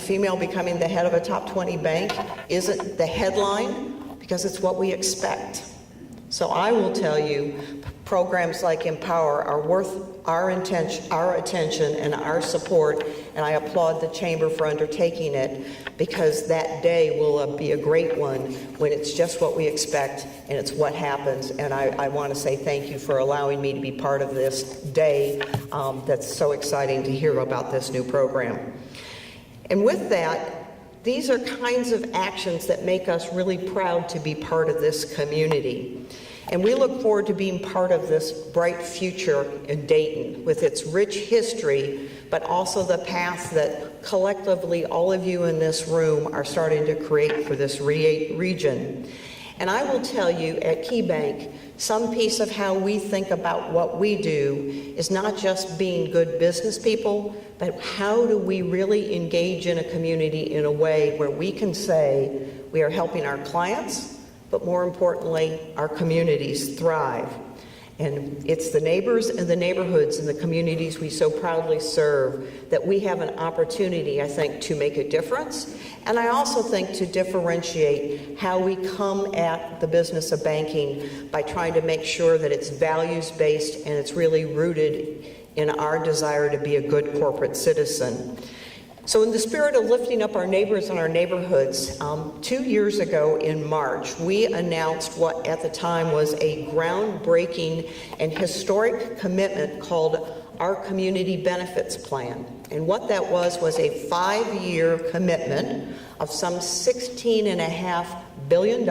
female becoming the head of a top 20 bank isn't the headline, because it's what we expect. So I will tell you, programs like Empower are worth our attention and our support, and I applaud the Chamber for undertaking it, because that day will be a great one when it's just what we expect and it's what happens. And I want to say thank you for allowing me to be part of this day. That's so exciting to hear about this new program. And with that, these are kinds of actions that make us really proud to be part of this community. And we look forward to being part of this bright future in Dayton with its rich history, but also the path that collectively all of you in this room are starting to create for this region. And I will tell you at KeyBank, some piece of how we think about what we do is not just being good business people, but how do we really engage in a community in a way where we can say we are helping our clients, but more importantly, our communities thrive. And it's the neighbors and the neighborhoods and the communities we so proudly serve that we have an opportunity, I think, to make a difference. And I also think to differentiate how we come at the business of banking by trying to make sure that it's values-based and it's really rooted in our desire to be a good corporate citizen. So in the spirit of lifting up our neighbors and our neighborhoods, 2 years ago in March, we announced what at the time was a groundbreaking and historic commitment called our Community Benefits Plan. And what that was a 5-year commitment of some $16.5 billion.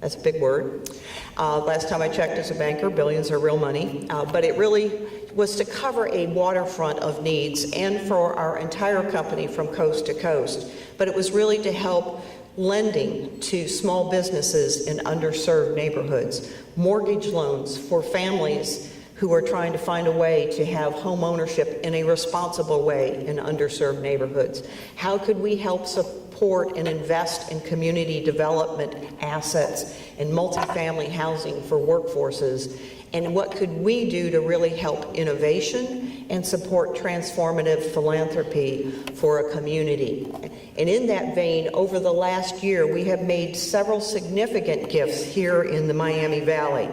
That's a big word. Last time I checked as a banker, billions are real money. But it really was to cover a waterfront of needs and for our entire company from coast to coast. But it was really to help lending to small businesses in underserved neighborhoods, mortgage loans for families who are trying to find a way to have home ownership in a responsible way in underserved neighborhoods. How could we help support support and invest in community development assets and multifamily housing for workforces? And what could we do to really help innovation and support transformative philanthropy for a community? And in that vein, over the last year, we have made several significant gifts here in the Miami Valley.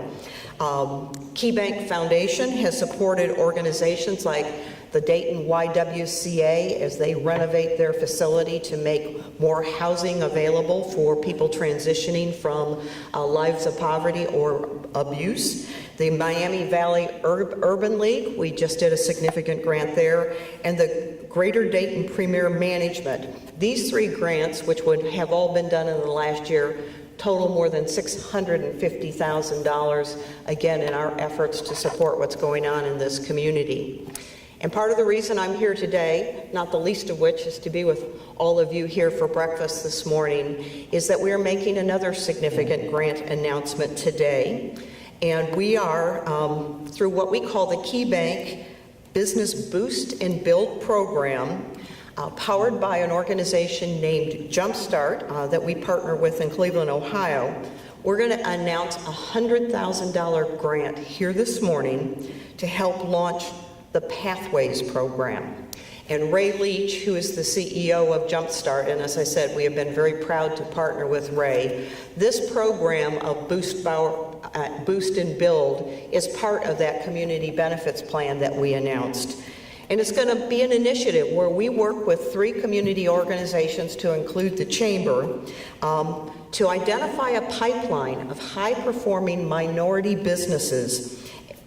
KeyBank Foundation has supported organizations like the Dayton YWCA as they renovate their facility to make more housing available for people transitioning from lives of poverty or abuse. The Miami Valley Urban League, we just did a significant grant there, and the Greater Dayton Premier Management. These three grants, which would have all been done in the last year, total more than $650,000, again, in our efforts to support what's going on in this community. And part of the reason I'm here today, not the least of which is to be with all of you here for breakfast this morning, is that we are making another significant grant announcement today. And we are, through what we call the KeyBank Business Boost and Build program, powered by an organization named Jumpstart that we partner with in Cleveland, Ohio. We're going to announce a $100,000 grant here this morning to help launch the Pathways program. And Ray Leach, who is the CEO of Jumpstart, and as I said, we have been very proud to partner with Ray. This program of Boost and Build is part of that community benefits plan that we announced. And it's going to be an initiative where we work with 3 community organizations, to include the Chamber, to identify a pipeline of high-performing minority businesses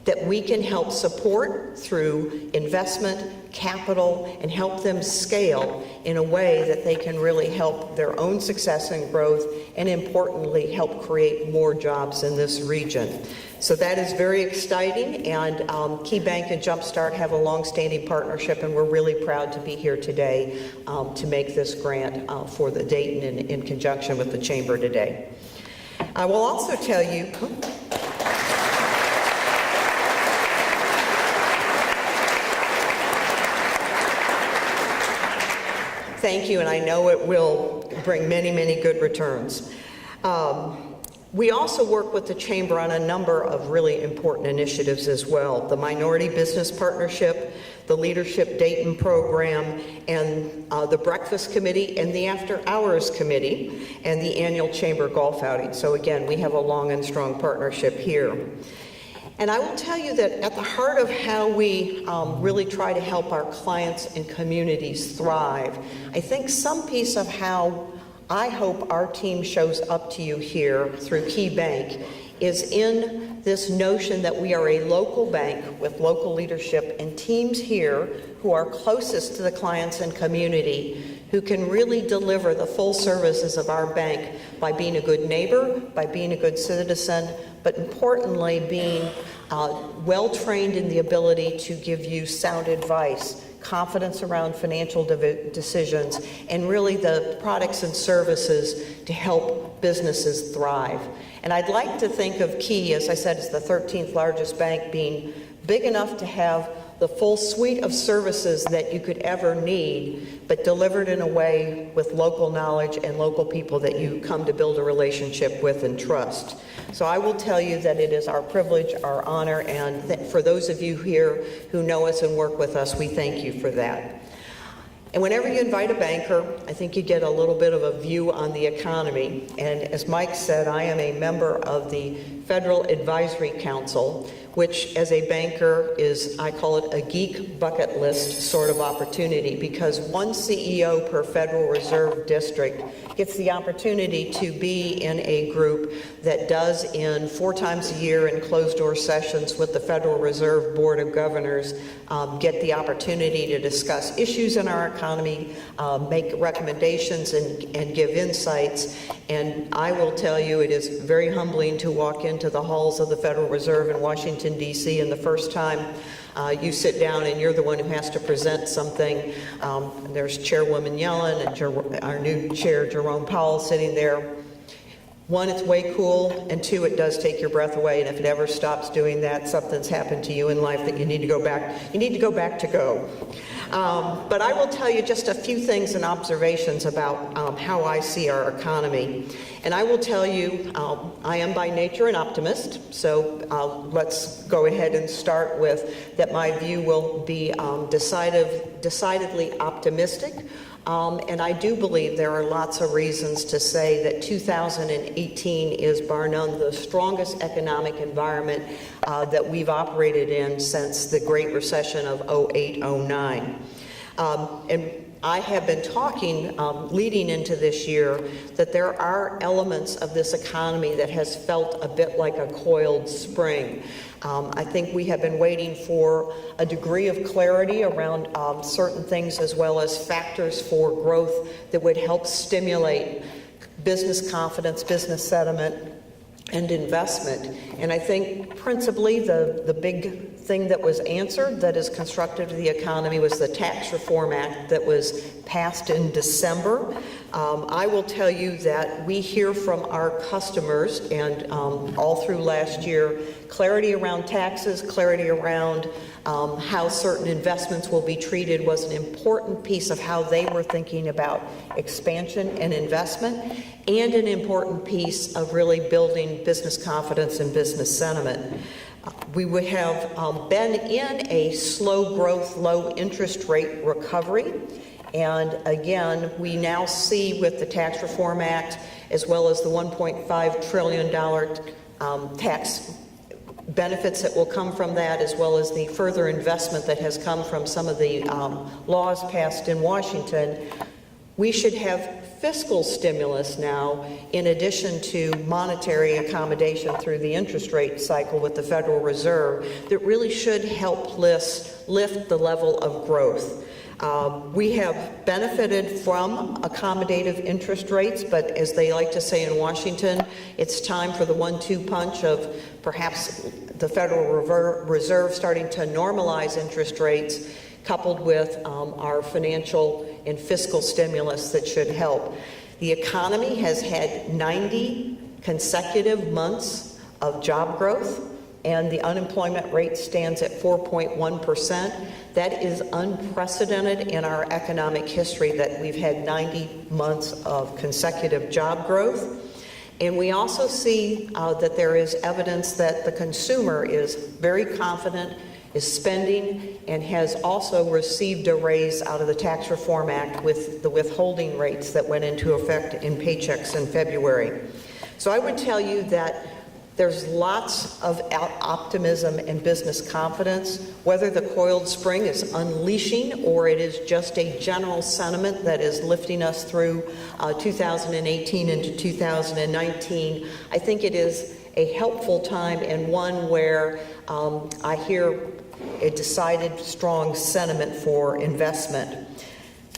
that we can help support through investment, capital, and help them scale in a way that they can really help their own success and growth, and importantly, help create more jobs in this region. So that is very exciting, and KeyBank and Jumpstart have a long-standing partnership, and we're really proud to be here today to make this grant for the Dayton in conjunction with the Chamber today. I will also tell you, thank you, and I know it will bring many, many good returns. We also work with the Chamber on a number of really important initiatives as well. The Minority Business Partnership, the Leadership Dayton Program, and the Breakfast Committee, and the After Hours Committee, and the annual Chamber Golf Outing. So again, we have a long and strong partnership here. And I will tell you that at the heart of how we really try to help our clients and communities thrive, I think some piece of how I hope our team shows up to you here through KeyBank is in this notion that we are a local bank with local leadership and teams here who are closest to the clients and community, who can really deliver the full services of our bank by being a good neighbor, by being a good citizen, but importantly, being well-trained in the ability to give you sound advice, confidence around financial decisions, and really the products and services to help businesses thrive. And I'd like to think of Key, as I said, as the 13th largest bank, being big enough to have the full suite of services that you could ever need, but delivered in a way with local knowledge and local people that you come to build a relationship with and trust. So I will tell you that it is our privilege, our honor, and for those of you here who know us and work with us, we thank you for that. And whenever you invite a banker, I think you get a little bit of a view on the economy. And as Mike said, I am a member of the Federal Advisory Council, which as a banker is, I call it a geek bucket list sort of opportunity, because one CEO per Federal Reserve District gets the opportunity to be in a group that does in 4 times a year in closed-door sessions with the Federal Reserve Board of Governors, get the opportunity to discuss issues in our economy, make recommendations and give insights. And I will tell you, it is very humbling to walk into the halls of the Federal Reserve in Washington, D.C., and the first time you sit down and you're the one who has to present something. There's Chairwoman Yellen and our new chair, Jerome Powell, sitting there. One, it's way cool, and two, it does take your breath away, and if it ever stops doing that, something's happened to you in life that you need to go back to go. But I will tell you just a few things and observations about how I see our economy. And I will tell you, I am by nature an optimist, so let's go ahead and start with that my view will be decidedly optimistic. And I do believe there are lots of reasons to say that 2018 is bar none the strongest economic environment that we've operated in since the Great Recession of 08-09. And I have been talking leading into this year that there are elements of this economy that has felt a bit like a coiled spring. I think we have been waiting for a degree of clarity around certain things as well as factors for growth that would help stimulate business confidence, business sentiment, and investment. And I think principally the big thing that was answered that is constructive to the economy was the Tax Reform Act that was passed in December. I will tell you that we hear from our customers and all through last year, clarity around taxes, clarity around how certain investments will be treated was an important piece of how they were thinking about expansion and investment, and an important piece of really building business confidence and business sentiment. We would have been in a slow growth, low interest rate recovery. And again, we now see with the Tax Reform Act, as well as the $1.5 trillion tax benefits that will come from that, as well as the further investment that has come from some of the laws passed in Washington, we should have fiscal stimulus now in addition to monetary accommodation through the interest rate cycle with the Federal Reserve that really should help lift the level of growth. We have benefited from accommodative interest rates, but as they like to say in Washington, it's time for the 1-2 punch of perhaps the Federal Reserve starting to normalize interest rates, coupled with our financial and fiscal stimulus that should help. The economy has had 90 consecutive months of job growth, and the unemployment rate stands at 4.1%. That is unprecedented in our economic history that we've had 90 months of consecutive job growth. And we also see that there is evidence that the consumer is very confident, is spending, and has also received a raise out of the Tax Reform Act with the withholding rates that went into effect in paychecks in February. So I would tell you that there's lots of optimism and business confidence, whether the coiled spring is unleashing or it is just a general sentiment that is lifting us through 2018 into 2019. I think it is a helpful time and one where I hear a decided strong sentiment for investment.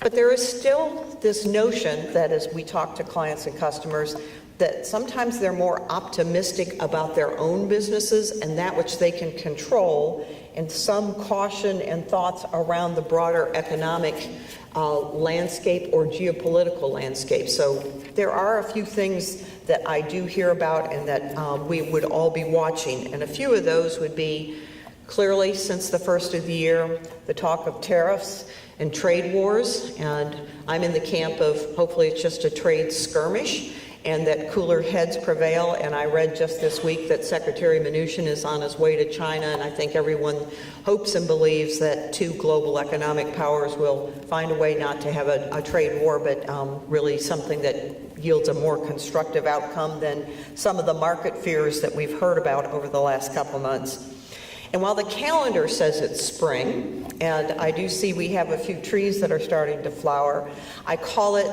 But there is still this notion that as we talk to clients and customers, that sometimes they're more optimistic about their own businesses and that which they can control, and some caution and thoughts around the broader economic landscape or geopolitical landscape. So there are a few things that I do hear about and that we would all be watching. And a few of those would be clearly, since the first of the year, the talk of tariffs and trade wars. And I'm in the camp of hopefully it's just a trade skirmish and that cooler heads prevail. And I read just this week that Secretary Mnuchin is on his way to China, and I think everyone hopes and believes that two global economic powers will find a way not to have a trade war, but really something that yields a more constructive outcome than some of the market fears that we've heard about over the last couple months. And while the calendar says it's spring, and I do see we have a few trees that are starting to flower, I call it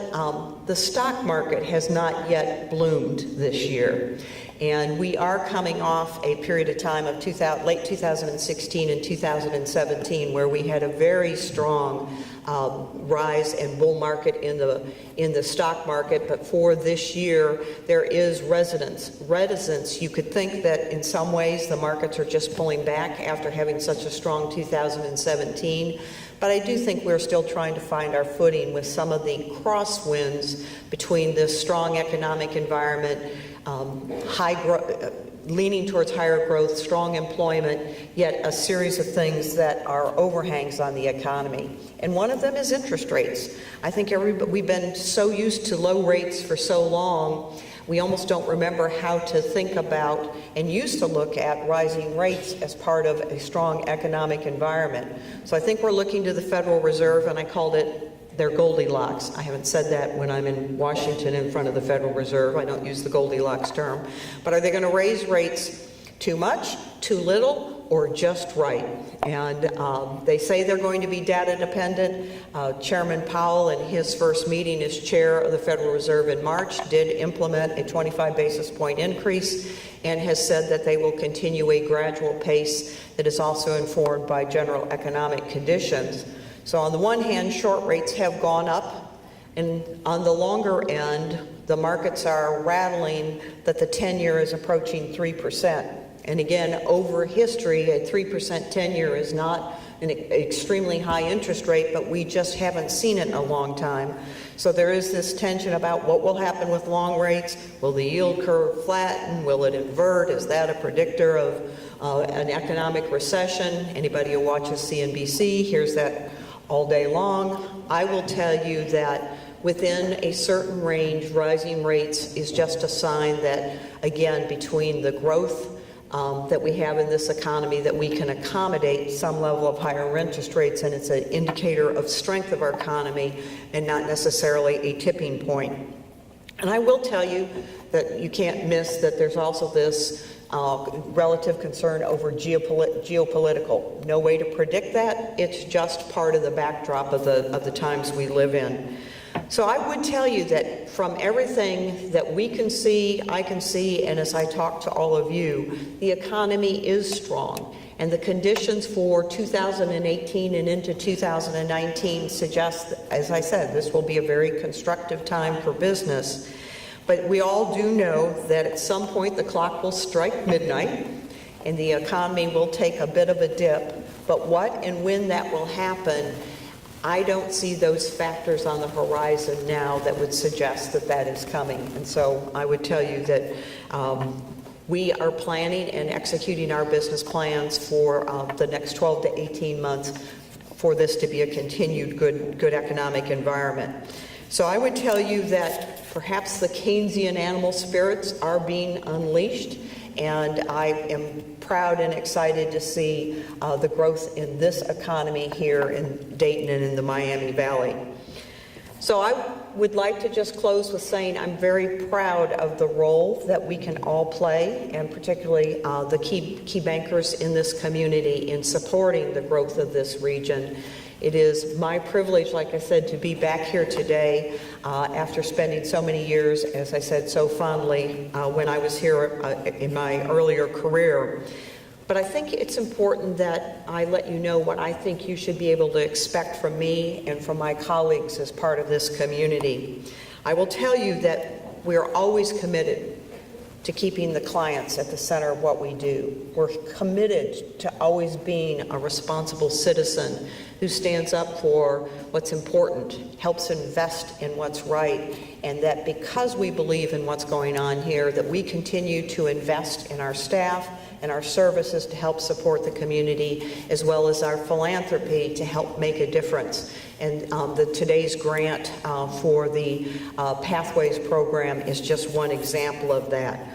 the stock market has not yet bloomed this year. And we are coming off a period of time of late 2016 and 2017 where we had a very strong rise and bull market in the stock market. But for this year, there is reticence. You could think that in some ways the markets are just pulling back after having such a strong 2017. But I do think we're still trying to find our footing with some of the crosswinds between this strong economic environment, leaning towards higher growth, strong employment, yet a series of things that are overhangs on the economy. And one of them is interest rates. I think we've been so used to low rates for so long, we almost don't remember how to think about and used to look at rising rates as part of a strong economic environment. So I think we're looking to the Federal Reserve, and I called it their Goldilocks. I haven't said that when I'm in Washington in front of the Federal Reserve. I don't use the Goldilocks term. But are they going to raise rates too much, too little, or just right? And they say they're going to be data dependent. Chairman Powell, in his first meeting as chair of the Federal Reserve in March, did implement a 25 basis point increase and has said that they will continue a gradual pace that is also informed by general economic conditions. So on the one hand, short rates have gone up, and on the longer end, the markets are rattling that the 10-year is approaching 3%. And again, over history, a 3% 10-year is not an extremely high interest rate, but we just haven't seen it in a long time. So there is this tension about what will happen with long rates. Will the yield curve flatten? Will it invert? Is that a predictor of an economic recession? Anybody who watches CNBC hears that all day long. I will tell you that within a certain range, rising rates is just a sign that, again, between the growth that we have in this economy, that we can accommodate some level of higher interest rates, and it's an indicator of strength of our economy and not necessarily a tipping point. And I will tell you that you can't miss that there's also this relative concern over geopolitical. No way to predict that. It's just part of the backdrop of the times we live in. So I would tell you that from everything that we can see, I can see, and as I talk to all of you, the economy is strong. And the conditions for 2018 and into 2019 suggest, as I said, this will be a very constructive time for business. But we all do know that at some point the clock will strike midnight and the economy will take a bit of a dip. But what and when that will happen, I don't see those factors on the horizon now that would suggest that that is coming. And so I would tell you that we are planning and executing our business plans for the next 12 to 18 months for this to be a continued good economic environment. So I would tell you that perhaps the Keynesian animal spirits are being unleashed, and I am proud and excited to see the growth in this economy here in Dayton and in the Miami Valley. So I would like to just close with saying I'm very proud of the role that we can all play, and particularly the key bankers in this community in supporting the growth of this region. It is my privilege, like I said, to be back here today after spending so many years, as I said so fondly, when I was here in my earlier career. But I think it's important that I let you know what I think you should be able to expect from me and from my colleagues as part of this community. I will tell you that we are always committed to keeping the clients at the center of what we do. We're committed to always being a responsible citizen who stands up for what's important, helps invest in what's right, and that because we believe in what's going on here, that we continue to invest in our staff and our services to help support the community, as well as our philanthropy to help make a difference. And today's grant for the Pathways program is just one example of that.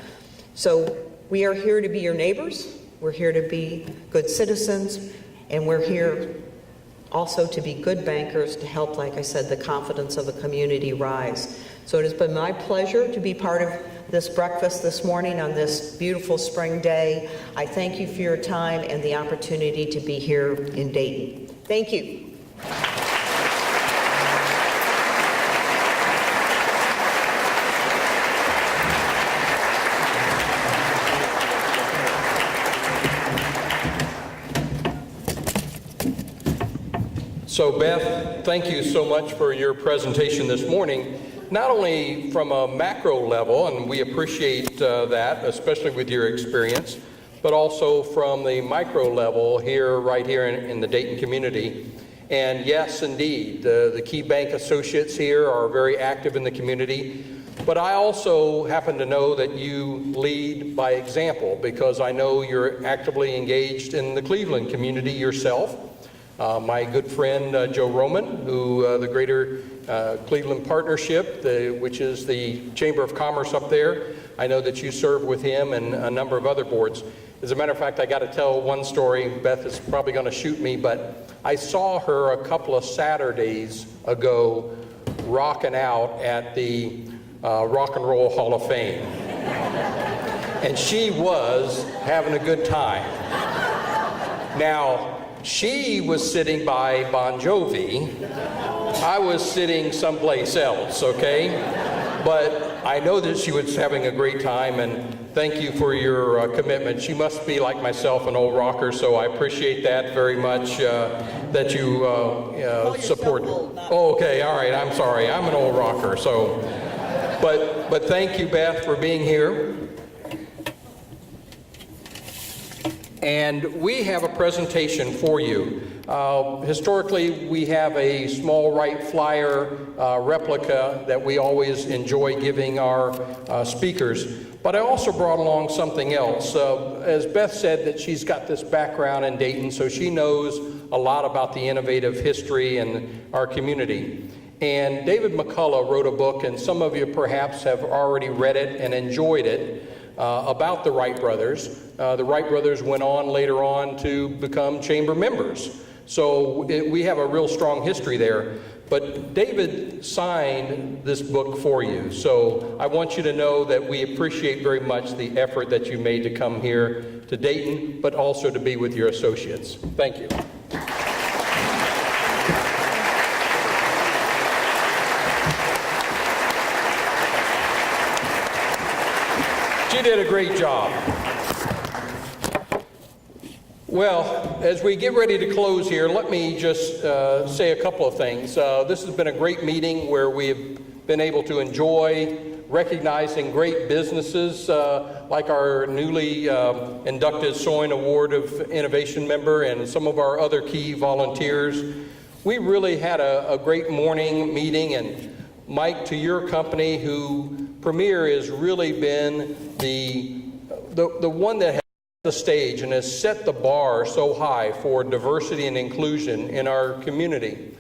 So we are here to be your neighbors, we're here to be good citizens, and we're here also to be good bankers to help, like I said, the confidence of the community rise. So it has been my pleasure to be part of this breakfast this morning on this beautiful spring day. I thank you for your time and the opportunity to be here in Dayton. Thank you. So Beth, thank you so much for your presentation this morning, not only from a macro level, and we appreciate that, especially with your experience, but also from the micro level right here in the Dayton community. And yes, indeed, the key bank associates here are very active in the community. But I also happen to know that you lead by example, because I know you're actively engaged in the Cleveland community yourself. My good friend Joe Roman, who the Greater Cleveland Partnership, which is the Chamber of Commerce up there, I know that you serve with him and a number of other boards. As a matter of fact, I got to tell one story. Beth is probably going to shoot me, but I saw her a couple of Saturdays ago rocking out at the Rock and Roll Hall of Fame. And she was having a good time. Now, she was sitting by Bon Jovi. I was sitting someplace else, okay? But I know that she was having a great time, and thank you for your commitment. She must be, like myself, an old rocker, so I appreciate that very much, that you support. Oh, okay, all right, I'm sorry. I'm an old rocker, so. But thank you, Beth, for being here. And we have a presentation for you. Historically, we have a small Wright Flyer replica that we always enjoy giving our speakers. But I also brought along something else. As Beth said, that she's got this background in Dayton, so she knows a lot about the innovative history in our community. And David McCullough wrote a book, and some of you perhaps have already read it and enjoyed it, about the Wright brothers. The Wright brothers went on later on to become chamber members. So we have a real strong history there. But David signed this book for you. So I want you to know that we appreciate very much the effort that you made to come here to Dayton, but also to be with your associates. Thank you. She did a great job. Well, as we get ready to close here, let me just say a couple of things. This has been a great meeting where we have been able to enjoy recognizing great businesses like our newly inducted Soin Award of Innovation member and some of our other key volunteers. We really had a great morning meeting, and Mike, to your company, who Premier has really been the one that has set the stage and has set the bar so high for diversity and inclusion in our community.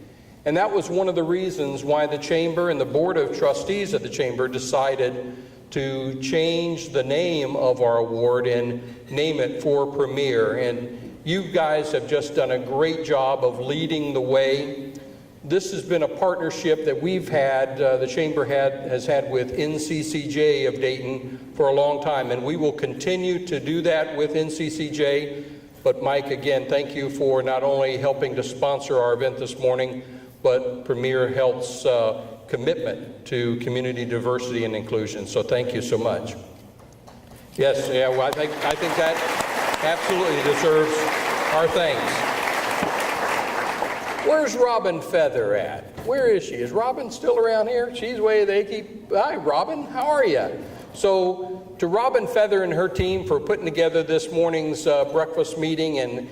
And that was one of the reasons why the Chamber and the Board of Trustees of the Chamber decided to change the name of our award and name it for Premier. And you guys have just done a great job of leading the way. This has been a partnership that we've had, the Chamber has had with NCCJ of Dayton for a long time, and we will continue to do that with NCCJ. But Mike, again, thank you for not only helping to sponsor our event this morning, but Premier Health's commitment to community diversity and inclusion. So thank you so much. Yes, yeah, well, I think that absolutely deserves our thanks. Where's Robin Feather at? Where is she? Is Robin still around here? She's way they keep. Hi, Robin. How are you? So to Robin Feather and her team for putting together this morning's breakfast meeting and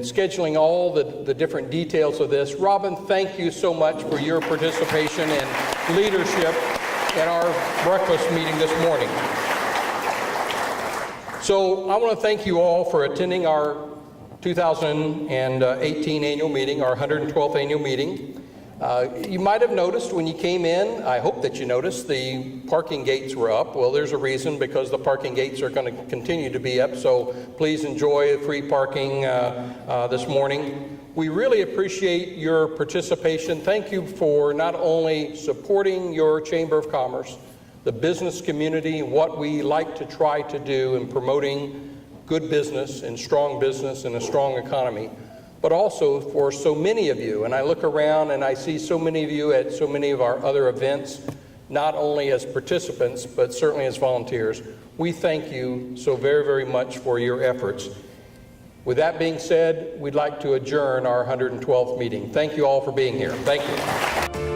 scheduling all the different details of this. Robin, thank you so much for your participation and leadership in our breakfast meeting this morning. So I want to thank you all for attending our 2018 annual meeting, our 112th annual meeting. You might have noticed when you came in, I hope that you noticed, the parking gates were up. Well, there's a reason, because the parking gates are going to continue to be up, so please enjoy free parking this morning. We really appreciate your participation. Thank you for not only supporting your Chamber of Commerce, the business community, what we like to try to do in promoting good business and a strong economy, but also for so many of you. And I look around and I see so many of you at so many of our other events, not only as participants, but certainly as volunteers. We thank you so very, very much for your efforts. With that being said, we'd like to adjourn our 112th meeting. Thank you all for being here. Thank you.